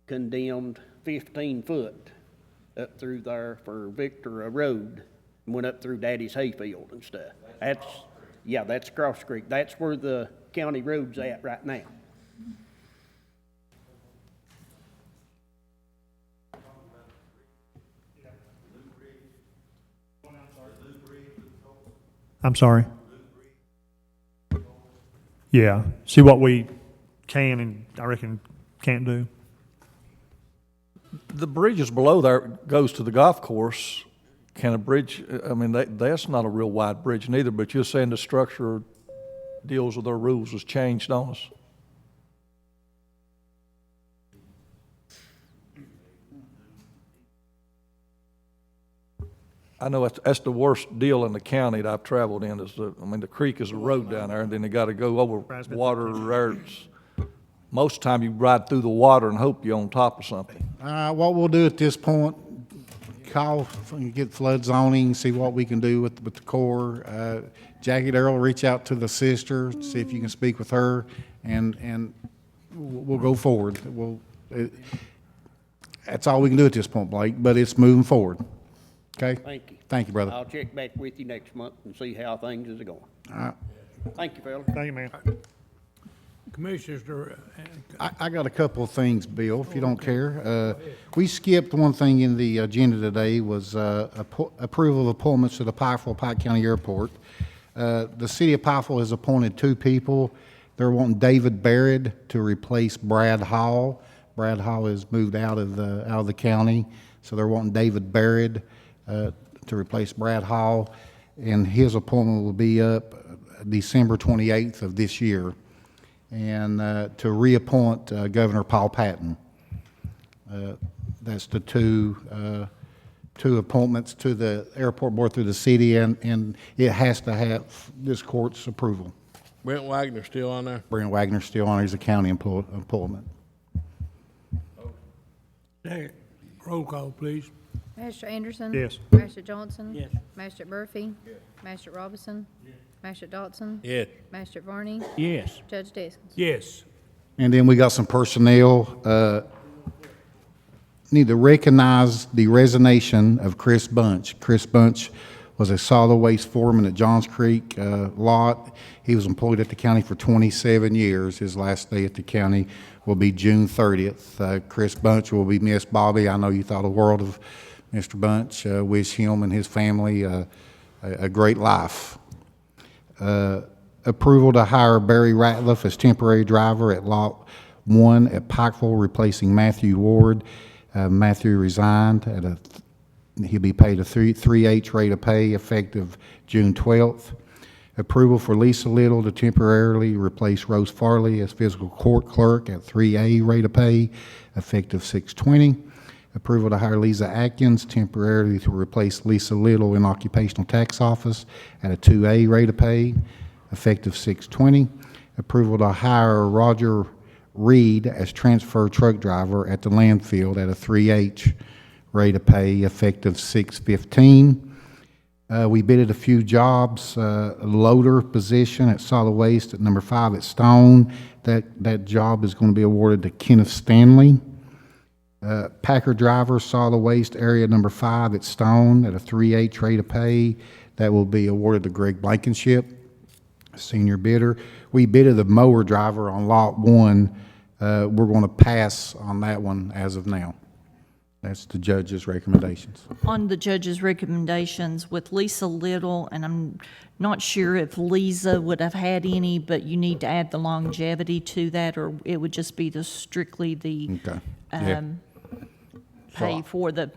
condemned 15 foot up through there for Victor Road and went up through Daddy's hayfield and stuff. That's Cross Creek. That's where the county road's at right now. I'm sorry. Yeah, see what we can and I reckon can't do. The bridges below there goes to the golf course. Can a bridge, I mean, that's not a real wide bridge neither, but you're saying the structure deals with their rules was changed on us? I know that's the worst deal in the county that I've traveled in is the creek is a road down there, and then they got to go over water there. Most of the time you ride through the water and hope you're on top of something. What we'll do at this point, call and get flood zoning, see what we can do with the Corps. Jackie Darrell, reach out to the sister, see if you can speak with her, and we'll go forward. That's all we can do at this point, Blake, but it's moving forward. Okay? Thank you. Thank you, brother. I'll check back with you next month and see how things is going. All right. Thank you, fella. Thank you, man. Commissioners, I got a couple of things, Bill, if you don't care. We skipped one thing in the agenda today was approval of appointments to the Pikeville Pike County Airport. The city of Pikeville has appointed 2 people. They're wanting David Barrett to replace Brad Hall. Brad Hall has moved out of the county, so they're wanting David Barrett to replace Brad Hall, and his appointment will be up December 28th of this year, and to reappoint Governor Paul Patton. That's the two appointments to the airport board through the city, and it has to have this court's approval. Brent Wagner still on there? Brent Wagner's still on, he's a county employment. Second. Roll call, please. Magistrate Anderson? Yes. Magistrate Johnson? Yes. Magistrate Murphy? Magistrate Robinson? Magistrate Dodson? Yes. Magistrate Varney? Yes. Judge Deskins? Yes. And then we got some personnel, need to recognize the resignation of Chris Bunch. Chris Bunch was a solid waste foreman at Johns Creek lot. He was employed at the county for 27 years. His last day at the county will be June 30th. Chris Bunch will be missed. Bobby, I know you thought a world of Mr. Bunch. Wish him and his family a great life. Approval to hire Barry Ratliff as temporary driver at Lot 1 at Pikeville, replacing Matthew Ward. Matthew resigned he'll be paid a 3H rate of pay effective June 12th. Approval for Lisa Little to temporarily replace Rose Farley as fiscal court clerk at 3A rate of pay effective 6/20. Approval to hire Lisa Atkins temporarily to replace Lisa Little in occupational tax office at a 2A rate of pay effective 6/20. Approval to hire Roger Reed as transfer truck driver at the landfill at a 3H rate of pay effective 6/15. We bidded a few jobs, a loader position at solid waste at number 5 at Stone. That job is going to be awarded to Kenneth Stanley. Packer driver, solid waste area number 5 at Stone at a 3H rate of pay. That will be awarded to Greg Blankenship, senior bidder. We bidded the mower driver on lot 1. We're going to pass on that one as of now. That's the judge's recommendations. On the judge's recommendations with Lisa Little, and I'm not sure if Lisa would have had any, but you need to add the longevity to that, or it would just be strictly the Okay. Yeah. pay for the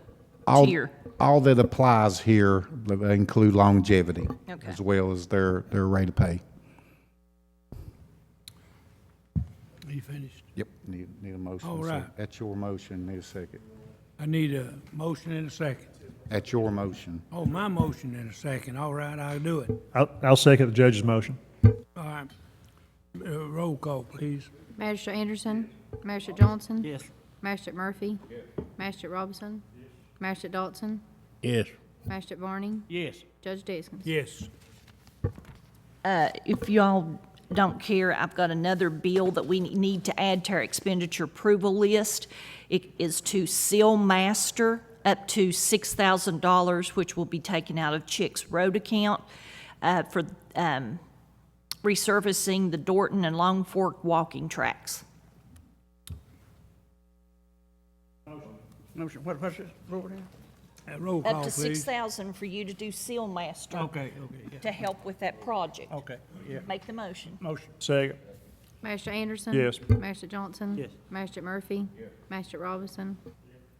All, tier. all that applies here include longevity Okay. as well as their rate of pay. Are you finished? Yep. Need a motion. All and a right. second. That's your motion. Need a second. I need a motion and a second. That's your motion. Oh, my motion and a second. All right, I'll do it. I'll second the judge's motion. All right. Roll call, please. Magistrate Anderson? Magistrate Johnson? Yes. Magistrate Murphy? Magistrate Robinson? Magistrate Dodson? Yes. Magistrate Varney? Yes. Judge Deskins? Yes. If y'all don't care, I've got another bill that we need to add to our expenditure approval list. It is to Seal Master up to $6,000, which will be taken out of Chick's road account for resurfacing the Dorton and Long Fork walking tracks. Motion, what's this? Roll call, Up to please. $6,000 for you to do Seal Master. Okay, yeah. To help with that project. Okay, yeah. Make the motion. Motion. Second. Magistrate Anderson? Yes. Magistrate Johnson? Yes. Magistrate Murphy? Magistrate Robinson?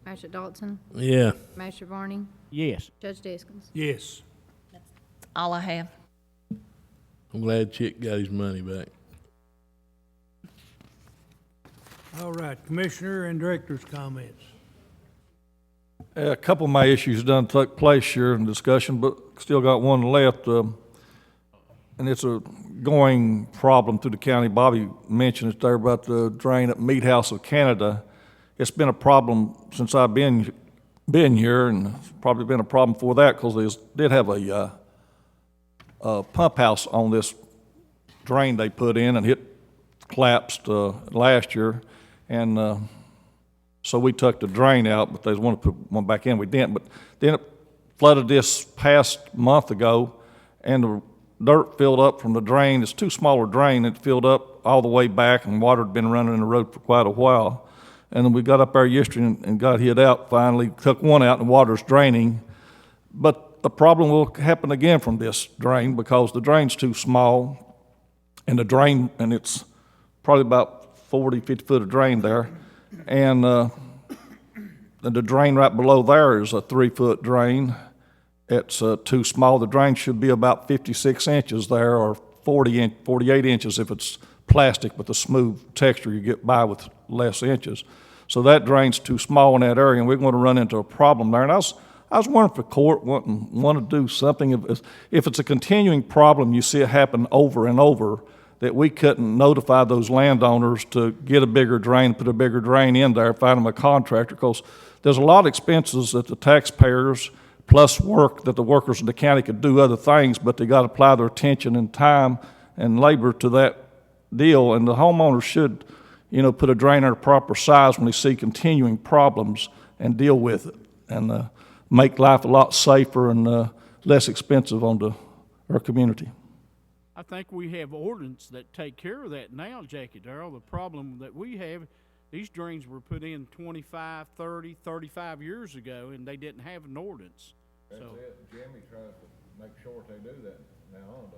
Magistrate Dodson? Yeah. Magistrate Varney? Yes. Judge Deskins? Yes. All I have. I'm glad Chick got his money back. All right, Commissioner and Director's comments. A couple of my issues done took place here in discussion, but still got one left. And it's a going problem through the county. Bobby mentioned it there about the drain at Meat House of Canada. It's been a problem since I've been here, and it's probably been a problem before that because they did have a pump house on this drain they put in, and it collapsed last year. And so we took the drain out, but they wanted to put one back in. We didn't. But then it flooded this past month ago, and the dirt filled up from the drain. It's too small a drain. It filled up all the way back, and water had been running in the road for quite a while. And then we got up there yesterday and got it out finally, took one out, and water's draining. But the problem will happen again from this drain because the drain's too small, and the drain, and it's probably about 40, 50 foot of drain there. And the drain right below there is a 3-foot drain. It's too small. The drain should be about 56 inches there, or 48 inches if it's plastic with a smooth texture. You get by with less inches. So that drain's too small in that area, and we're going to run into a problem there. And I was wondering if the court want to do something. If it's a continuing problem, you see it happen over and over, that we couldn't notify those landowners to get a bigger drain, put a bigger drain in there, find them a contractor, because there's a lot of expenses that the taxpayers, plus work that the workers in the county could do other things, but they got to apply their attention and time and labor to that deal. And the homeowners should, put a drain at a proper size when they see continuing problems and deal with it, and make life a lot safer and less expensive on our community. I think we have ordinance that take care of that now, Jackie Darrell. The problem that we have, these drains were put in 25, 30, 35 years ago, and they didn't have an ordinance. That's so. it. Jimmy tries to make sure they do that now on.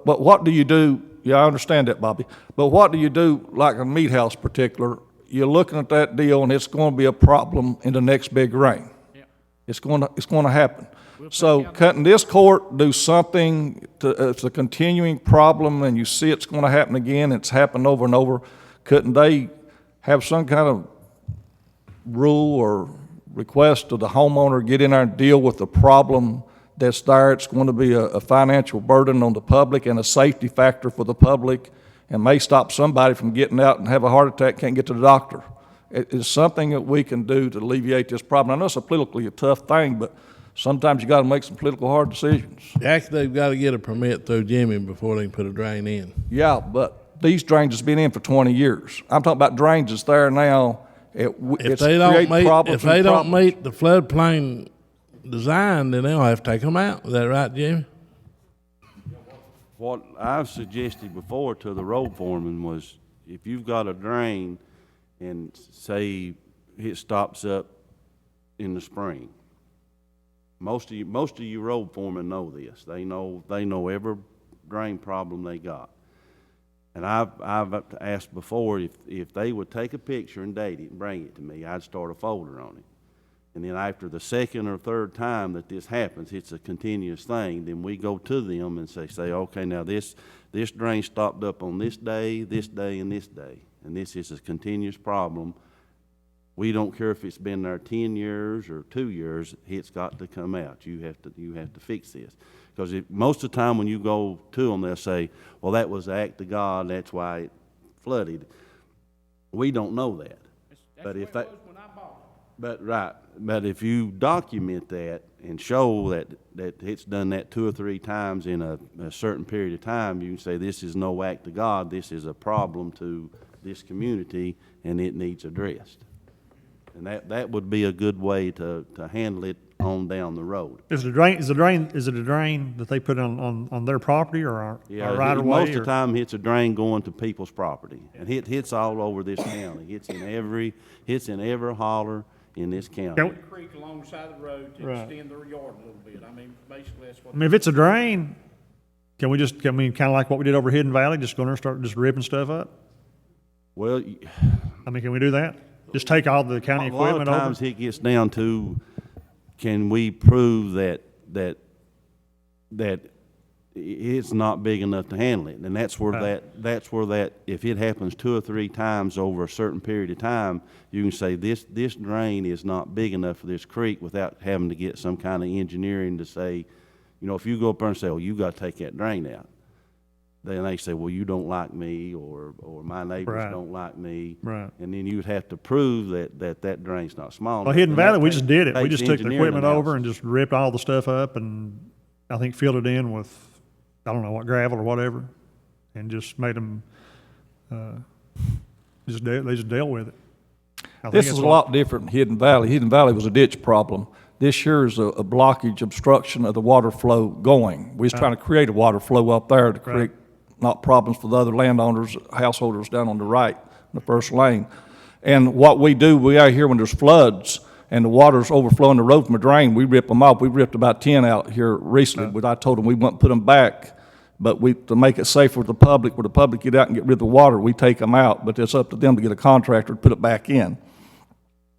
But what do you do? Yeah, I understand that, Bobby. But what do you do, like a meat house particular? You're looking at that deal, and it's going to be a problem in the next big rain. Yeah. It's going to happen. So couldn't this court do something it's a continuing problem, and you see it's going to happen again, it's happened over and over, couldn't they have some kind of rule or request to the homeowner, get in there and deal with the problem that's there? It's going to be a financial burden on the public and a safety factor for the public, and may stop somebody from getting out and have a heart attack, can't get to the doctor. It's something that we can do to alleviate this problem. I know it's a politically a tough thing, but sometimes you got to make some political hard decisions. Actually, they've got to get a permit through Jimmy before they can put a drain in. Yeah, but these drains has been in for 20 years. I'm talking about drains that's there now. If they don't meet the floodplain design, then they'll have to take them out. Is that right, Jimmy? What I've suggested before to the road foreman was, if you've got a drain and say it stops up in the spring, most of you road foremen know this. They know every drain problem they got. And I've asked before if they would take a picture and date it and bring it to me, I'd start a folder on it. And then after the second or third time that this happens, it's a continuous thing, then we go to them and say, okay, now this drain stopped up on this day, and this day, and this is a continuous problem. We don't care if it's been there 10 years or 2 years, it's got to come out. You have to fix this. Because most of the time when you go to them, they'll say, well, that was the act of God, that's why it flooded. We don't know that. But if that, but if you document that and show that it's done that 2 or 3 times in a certain period of time, you can say this is no act of God, this is a problem to this community and it needs addressed. And that would be a good way to handle it on down the road. Is it a drain that they put on their property or our right of way? Most of the time it's a drain going to people's property. And it hits all over this county. It's in every holler in this county. The creek alongside the road to extend their yard a little bit. I mean, basically that's what. I mean, if it's a drain, can we kind of like what we did over Hidden Valley, just go in there and start just ripping stuff up? Well, I mean, can we do that? Just take all the county equipment over? A lot of times it gets down to, can we prove that it's not big enough to handle it? And that's where that if it happens 2 or 3 times over a certain period of time, you can say this drain is not big enough for this creek without having to get some kind of engineering to say, if you go up there and say, oh, you got to take that drain out. Then they say, well, you don't like me, or my neighbors don't like me. Right. And then you'd have to prove that drain's not small. Well, Hidden Valley, we just did it. We just took the equipment over and just ripped all the stuff up and I think filled it in with, I don't know what, gravel or whatever, and just made them, they just dealt with it. This is a lot different than Hidden Valley. Hidden Valley was a ditch problem. This here is a blockage, obstruction of the water flow going. We was trying to create a water flow up there to create not problems for the other landowners, householders down on the right, in the first lane. And what we do, we out here when there's floods and the water's overflowing the road from a drain, we rip them off. We ripped about 10 out here recently, but I told them we wouldn't put them back But to make it safe for the public, where the public get out and get rid of the water, we take them out, but it's up to them to get a contractor to put it back in.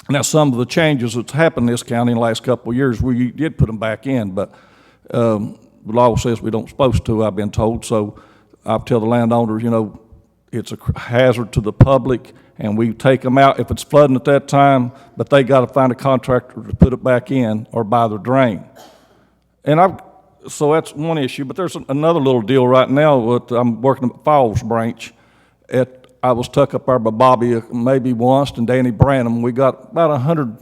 Now, some of the changes that's happened in this county in the last couple of years, we did put them back in, but the law says we don't supposed to, I've been told. So I tell the landowners, it's a hazard to the public, and we take them out if it's flooding at that time, but they got to find a contractor to put it back in or buy the drain. So that's one issue, but there's another little deal right now. I'm working at Falls Branch. I was tucked up there by Bobby maybe once, and Danny Branham. We got about 100,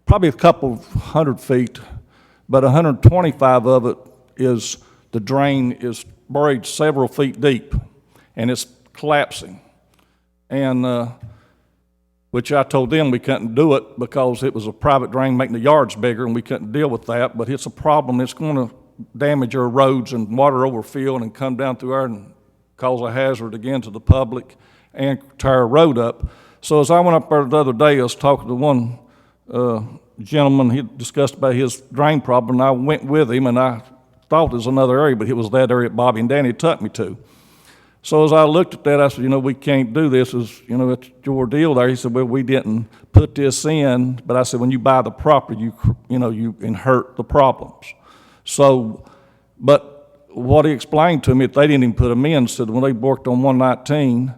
probably a couple of 100 feet, but 125 of it is, the drain is buried several feet deep, and it's collapsing. And which I told them we couldn't do it because it was a private drain making the yards bigger, and we couldn't deal with that. But it's a problem. It's going to damage our roads and water overfill and come down through there and cause a hazard again to the public and tear our road up. So as I went up there the other day, I was talking to one gentleman. He discussed about his drain problem, and I went with him, and I thought it was another area, but it was that area that Bobby and Danny took me to. So as I looked at that, I said, we can't do this. It's your deal there. He said, well, we didn't put this in, but I said, when you buy the property, you inherit the problems. So, but what he explained to me, if they didn't even put them in, said when they worked on 119,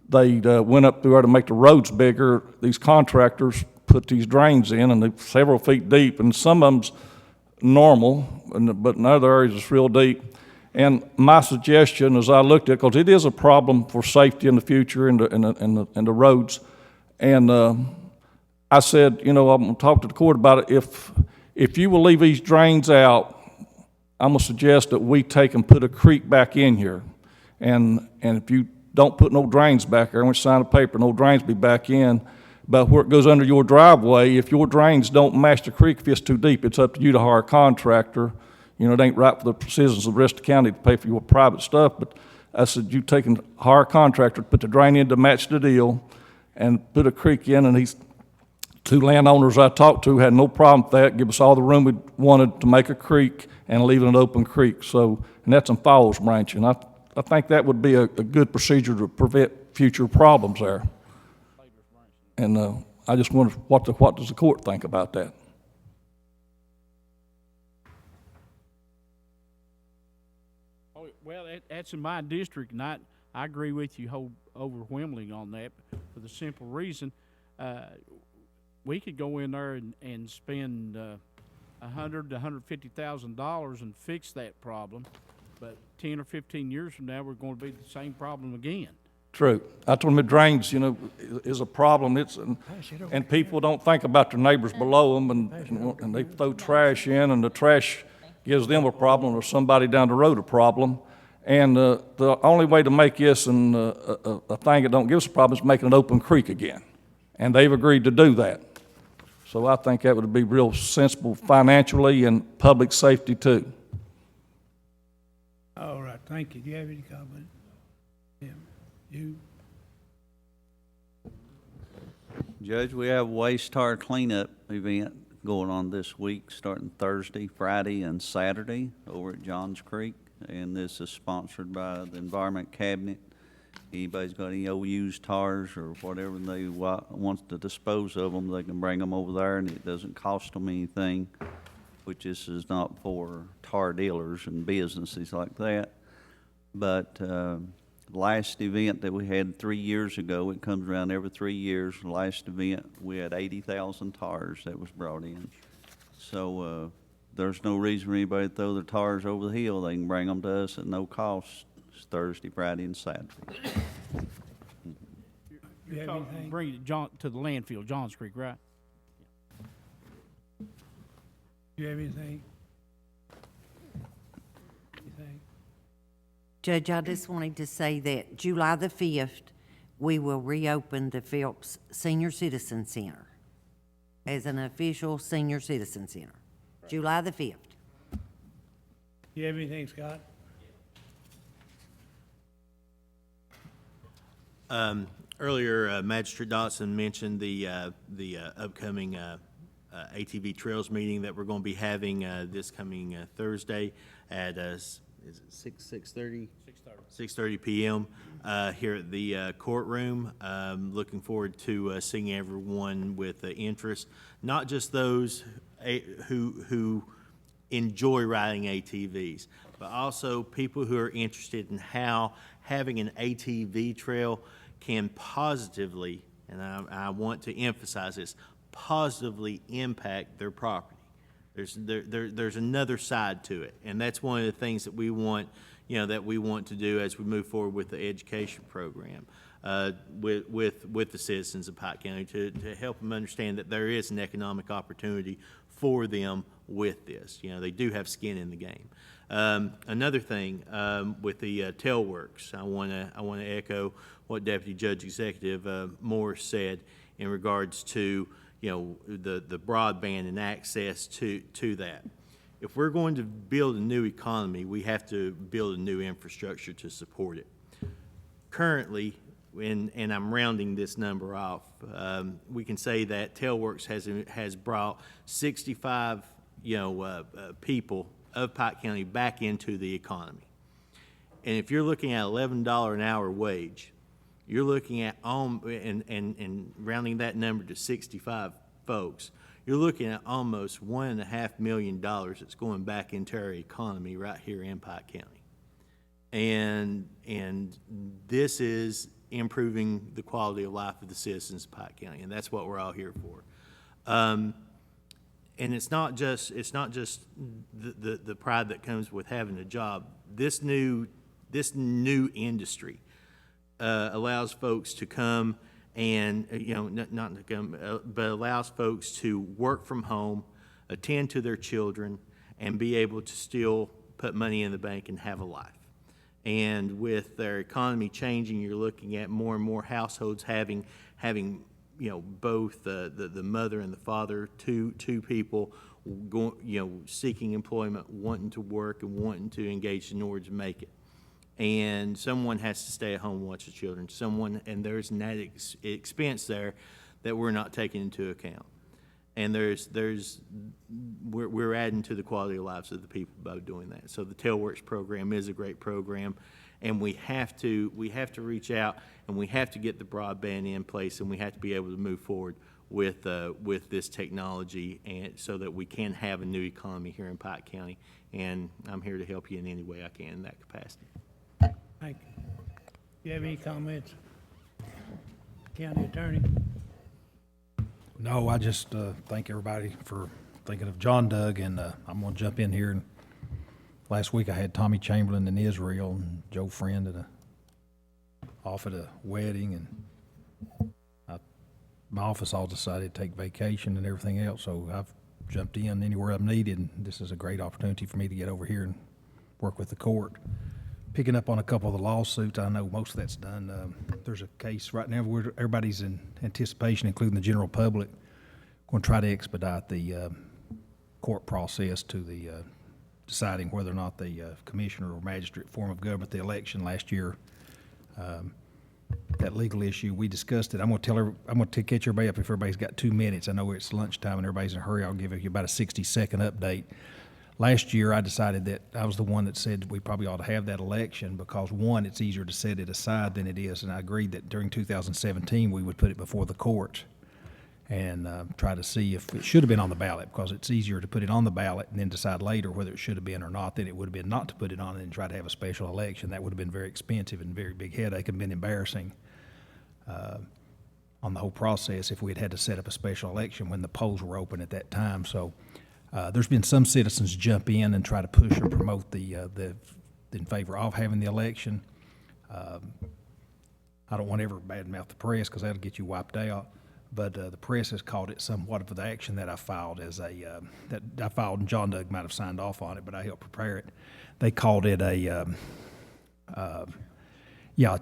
they went up through there to make the roads bigger. These contractors put these drains in, and they're several feet deep, and some of them's normal, but in other areas it's real deep. And my suggestion, as I looked at it, because it is a problem for safety in the future in the roads, and I said, I'm going to talk to the court about it. If you will leave these drains out, I'm going to suggest that we take and put a creek back in here. And if you don't put no drains back there, I want you to sign a paper, no drains be back in. But where it goes under your driveway, if your drains don't match the creek, if it's too deep, it's up to you to hire a contractor. It ain't right for the citizens of the rest of the county to pay for your private stuff. But I said, you take and hire a contractor, put the drain in to match the deal, and put a creek in. And these two landowners I talked to had no problem with that, give us all the room we wanted to make a creek and leave it an open creek. So, and that's in Falls Branch. And I think that would be a good procedure to prevent future problems there. And I just wonder, what does the court think about that? Oh, well, that's in my district, and I agree with you overwhelmingly on that for the simple reason we could go in there and spend $100,000 to $150,000 and fix that problem, but 10 or 15 years from now, we're going to be the same problem again. True. I told them the drains, is a problem. And people don't think about their neighbors below them, and they throw trash in, and the trash gives them a problem, or somebody down the road a problem. And the only way to make this and a thing that don't give us a problem is making an open creek again. And they've agreed to do that. So I think that would be real sensible financially and public safety too. All right, thank you. Do you have any comment? Yeah, you? Judge, we have a waste tar cleanup event going on this week, starting Thursday, Friday, and Saturday over at Johns Creek. And this is sponsored by the Environment Cabinet. Anybody's got any old used tars or whatever they want to dispose of them, they can bring them over there, and it doesn't cost them anything, which this is not for tar dealers and businesses like that. But last event that we had 3 years ago, it comes around every 3 years. Last event, we had 80,000 tars that was brought in. So there's no reason for anybody to throw their tars over the hill. They can bring them to us at no cost. It's Thursday, Friday, and Saturday. Bring it to the landfill, Johns Creek, right? Do you have anything? Judge, I just wanted to say that July the 5th, we will reopen the Phelps Senior Citizen Center as an official senior citizen center. July the 5th. Do you have anything, Scott? Earlier, Magistrate Dotson mentioned the upcoming ATV Trails meeting that we're going to be having this coming Thursday at is it 6:30? 6:30 p.m. Here at the courtroom. Looking forward to seeing everyone with interest, not just those who enjoy riding ATVs, but also people who are interested in how having an ATV trail can positively, and I want to emphasize this, positively impact their property. There's another side to it, and that's one of the things that we want, that we want to do as we move forward with the education program with the citizens of Pike County to help them understand that there is an economic opportunity for them with this. They do have skin in the game. Another thing with the Teleworks, I want to echo what Deputy Judge Executive Moore said in regards to the broadband and access to that. If we're going to build a new economy, we have to build a new infrastructure to support it. Currently, and I'm rounding this number off, we can say that Teleworks has brought 65 people of Pike County back into the economy. And if you're looking at $11 an hour wage, you're looking at, and rounding that number to 65 folks, you're looking at almost $1.5 million that's going back into our economy right here in Pike County. And this is improving the quality of life of the citizens of Pike County, and that's what we're all here for. And it's not just the pride that comes with having a job. This new industry allows folks to come and not to come, but allows folks to work from home, attend to their children, and be able to still put money in the bank and have a life. And with their economy changing, you're looking at more and more households having both the mother and the father, two people seeking employment, wanting to work and wanting to engage in order to make it. And someone has to stay at home and watch the children. And there's an added expense there that we're not taking into account. And we're adding to the quality of lives of the people by doing that. So the Teleworks program is a great program, and we have to reach out, and we have to get the broadband in place, and we have to be able to move forward with this technology, and so that we can have a new economy here in Pike County. And I'm here to help you in any way I can in that capacity. Thank you. Do you have any comments? County Attorney? No, I just thank everybody for thinking of John Doug, and I'm going to jump in here. And last week I had Tommy Chamberlain in Israel and Joe Friend off at a wedding, and my office all decided to take vacation and everything else, so I've jumped in anywhere I'm needed, and this is a great opportunity for me to get over here and work with the court. Picking up on a couple of the lawsuits, I know most of that's done. There's a case right now where everybody's in anticipation, including the general public, going to try to expedite the court process to the deciding whether or not the commissioner or magistrate form of government, the election last year, that legal issue, we discussed it. I'm going to catch everybody up if everybody's got 2 minutes. I know it's lunchtime and everybody's in a hurry. I'll give you about a 60-second update. Last year, I decided that I was the one that said we probably ought to have that election because, one, it's easier to set it aside than it is, and I agreed that during 2017 we would put it before the court and try to see if it should have been on the ballot, because it's easier to put it on the ballot and then decide later whether it should have been or not than it would have been not to put it on and try to have a special election. That would have been very expensive and very big headache and been embarrassing on the whole process if we had to set up a special election when the polls were open at that time. So there's been some citizens jump in and try to push or promote the in favor of having the election. I don't want to ever badmouth the press because that'll get you wiped out. But the press has called it somewhat of the action that I filed as that I filed, and John Doug might have signed off on it, but I helped prepare it. They called it a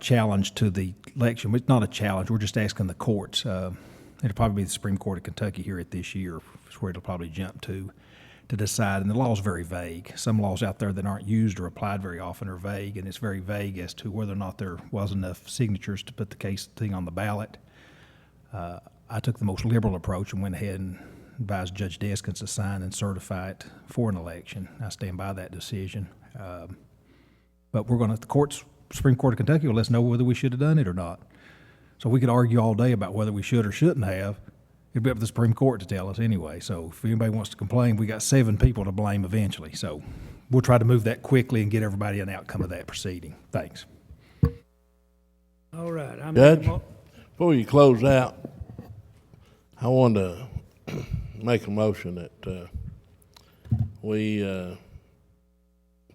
challenge to the election. It's not a challenge. We're just asking the courts. It'll probably be the Supreme Court of Kentucky here at this year, is where it'll probably jump to decide. And the law is very vague. Some laws out there that aren't used or applied very often are vague, and it's very vague as to whether or not there was enough signatures to put the thing on the ballot. I took the most liberal approach and went ahead and advised Judge Deskins to sign and certify it for an election. I stand by that decision. But the Supreme Court of Kentucky will let us know whether we should have done it or not. So we could argue all day about whether we should or shouldn't have. It'd be up to the Supreme Court to tell us anyway. So if anybody wants to complain, we got 7 people to blame eventually. So we'll try to move that quickly and get everybody an outcome of that proceeding. Thanks. All right. Judge, before you close out, I want to make a motion that we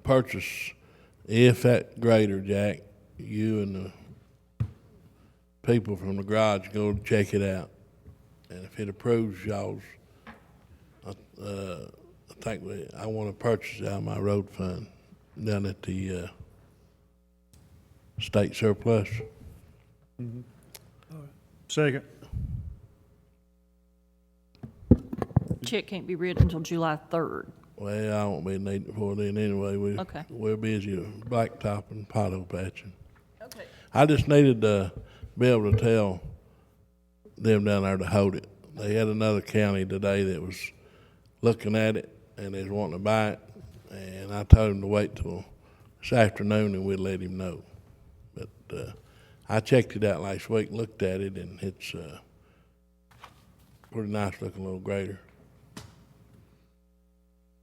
purchase, if that grader, Jack, you and the people from the garage go check it out. And if it approves y'all's, I want to purchase it out of my road fund down at the state surplus. Second. Check can't be written until July 3rd. Well, I won't be needing it for then anyway. Okay. We're busy blacktop and pothole patching. Okay. I just needed to be able to tell them down there to hold it. They had another county today that was looking at it and they was wanting to buy it, and I told him to wait till this afternoon and we'd let him know. But I checked it out last week and looked at it, and it's pretty nice looking little grader.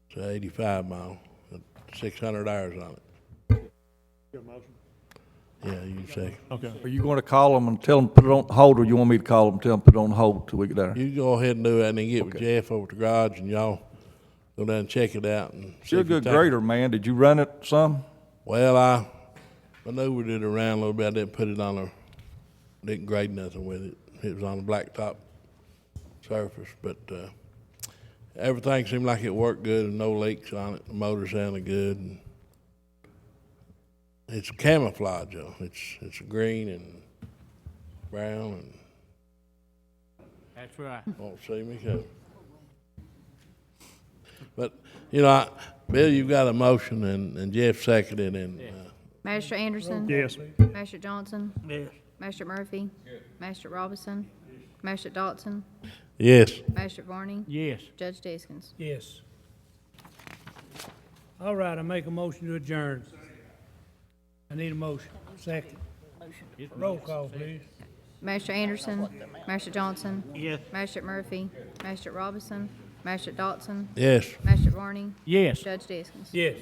It's a 85 mile, 600 hours on it. Yeah, you say. Okay. Are you going to call them and tell them put it on hold, or you want me to call them and tell them put it on hold till we get there? You go ahead and do that, and then get with Jeff over at the garage, and y'all go down and check it out. And You're a good grader, man. Did you run it some? Well, I maneuvered it around a little bit. I didn't put it on didn't grade nothing with it. It was on a blacktop surface, but everything seemed like it worked good and no leaks on it. The motor sounded good. And it's camouflage, though. It's green and brown, and That's right. won't see me coming. But Bill, you've got a motion, and Jeff seconded, and Magistrate Anderson? Yes. Magistrate Johnson? Yes. Magistrate Murphy? Magistrate Robinson? Magistrate Dodson? yes. Magistrate Varney? Yes. Judge Deskins? Yes. All right, I make a motion to adjourn. I need a motion. Second. Roll call, please. Magistrate Anderson? Magistrate Johnson? Yes. Magistrate Murphy? Magistrate Robinson? Magistrate Dodson? Yes. Magistrate Varney? Yes. Judge Deskins? Yes.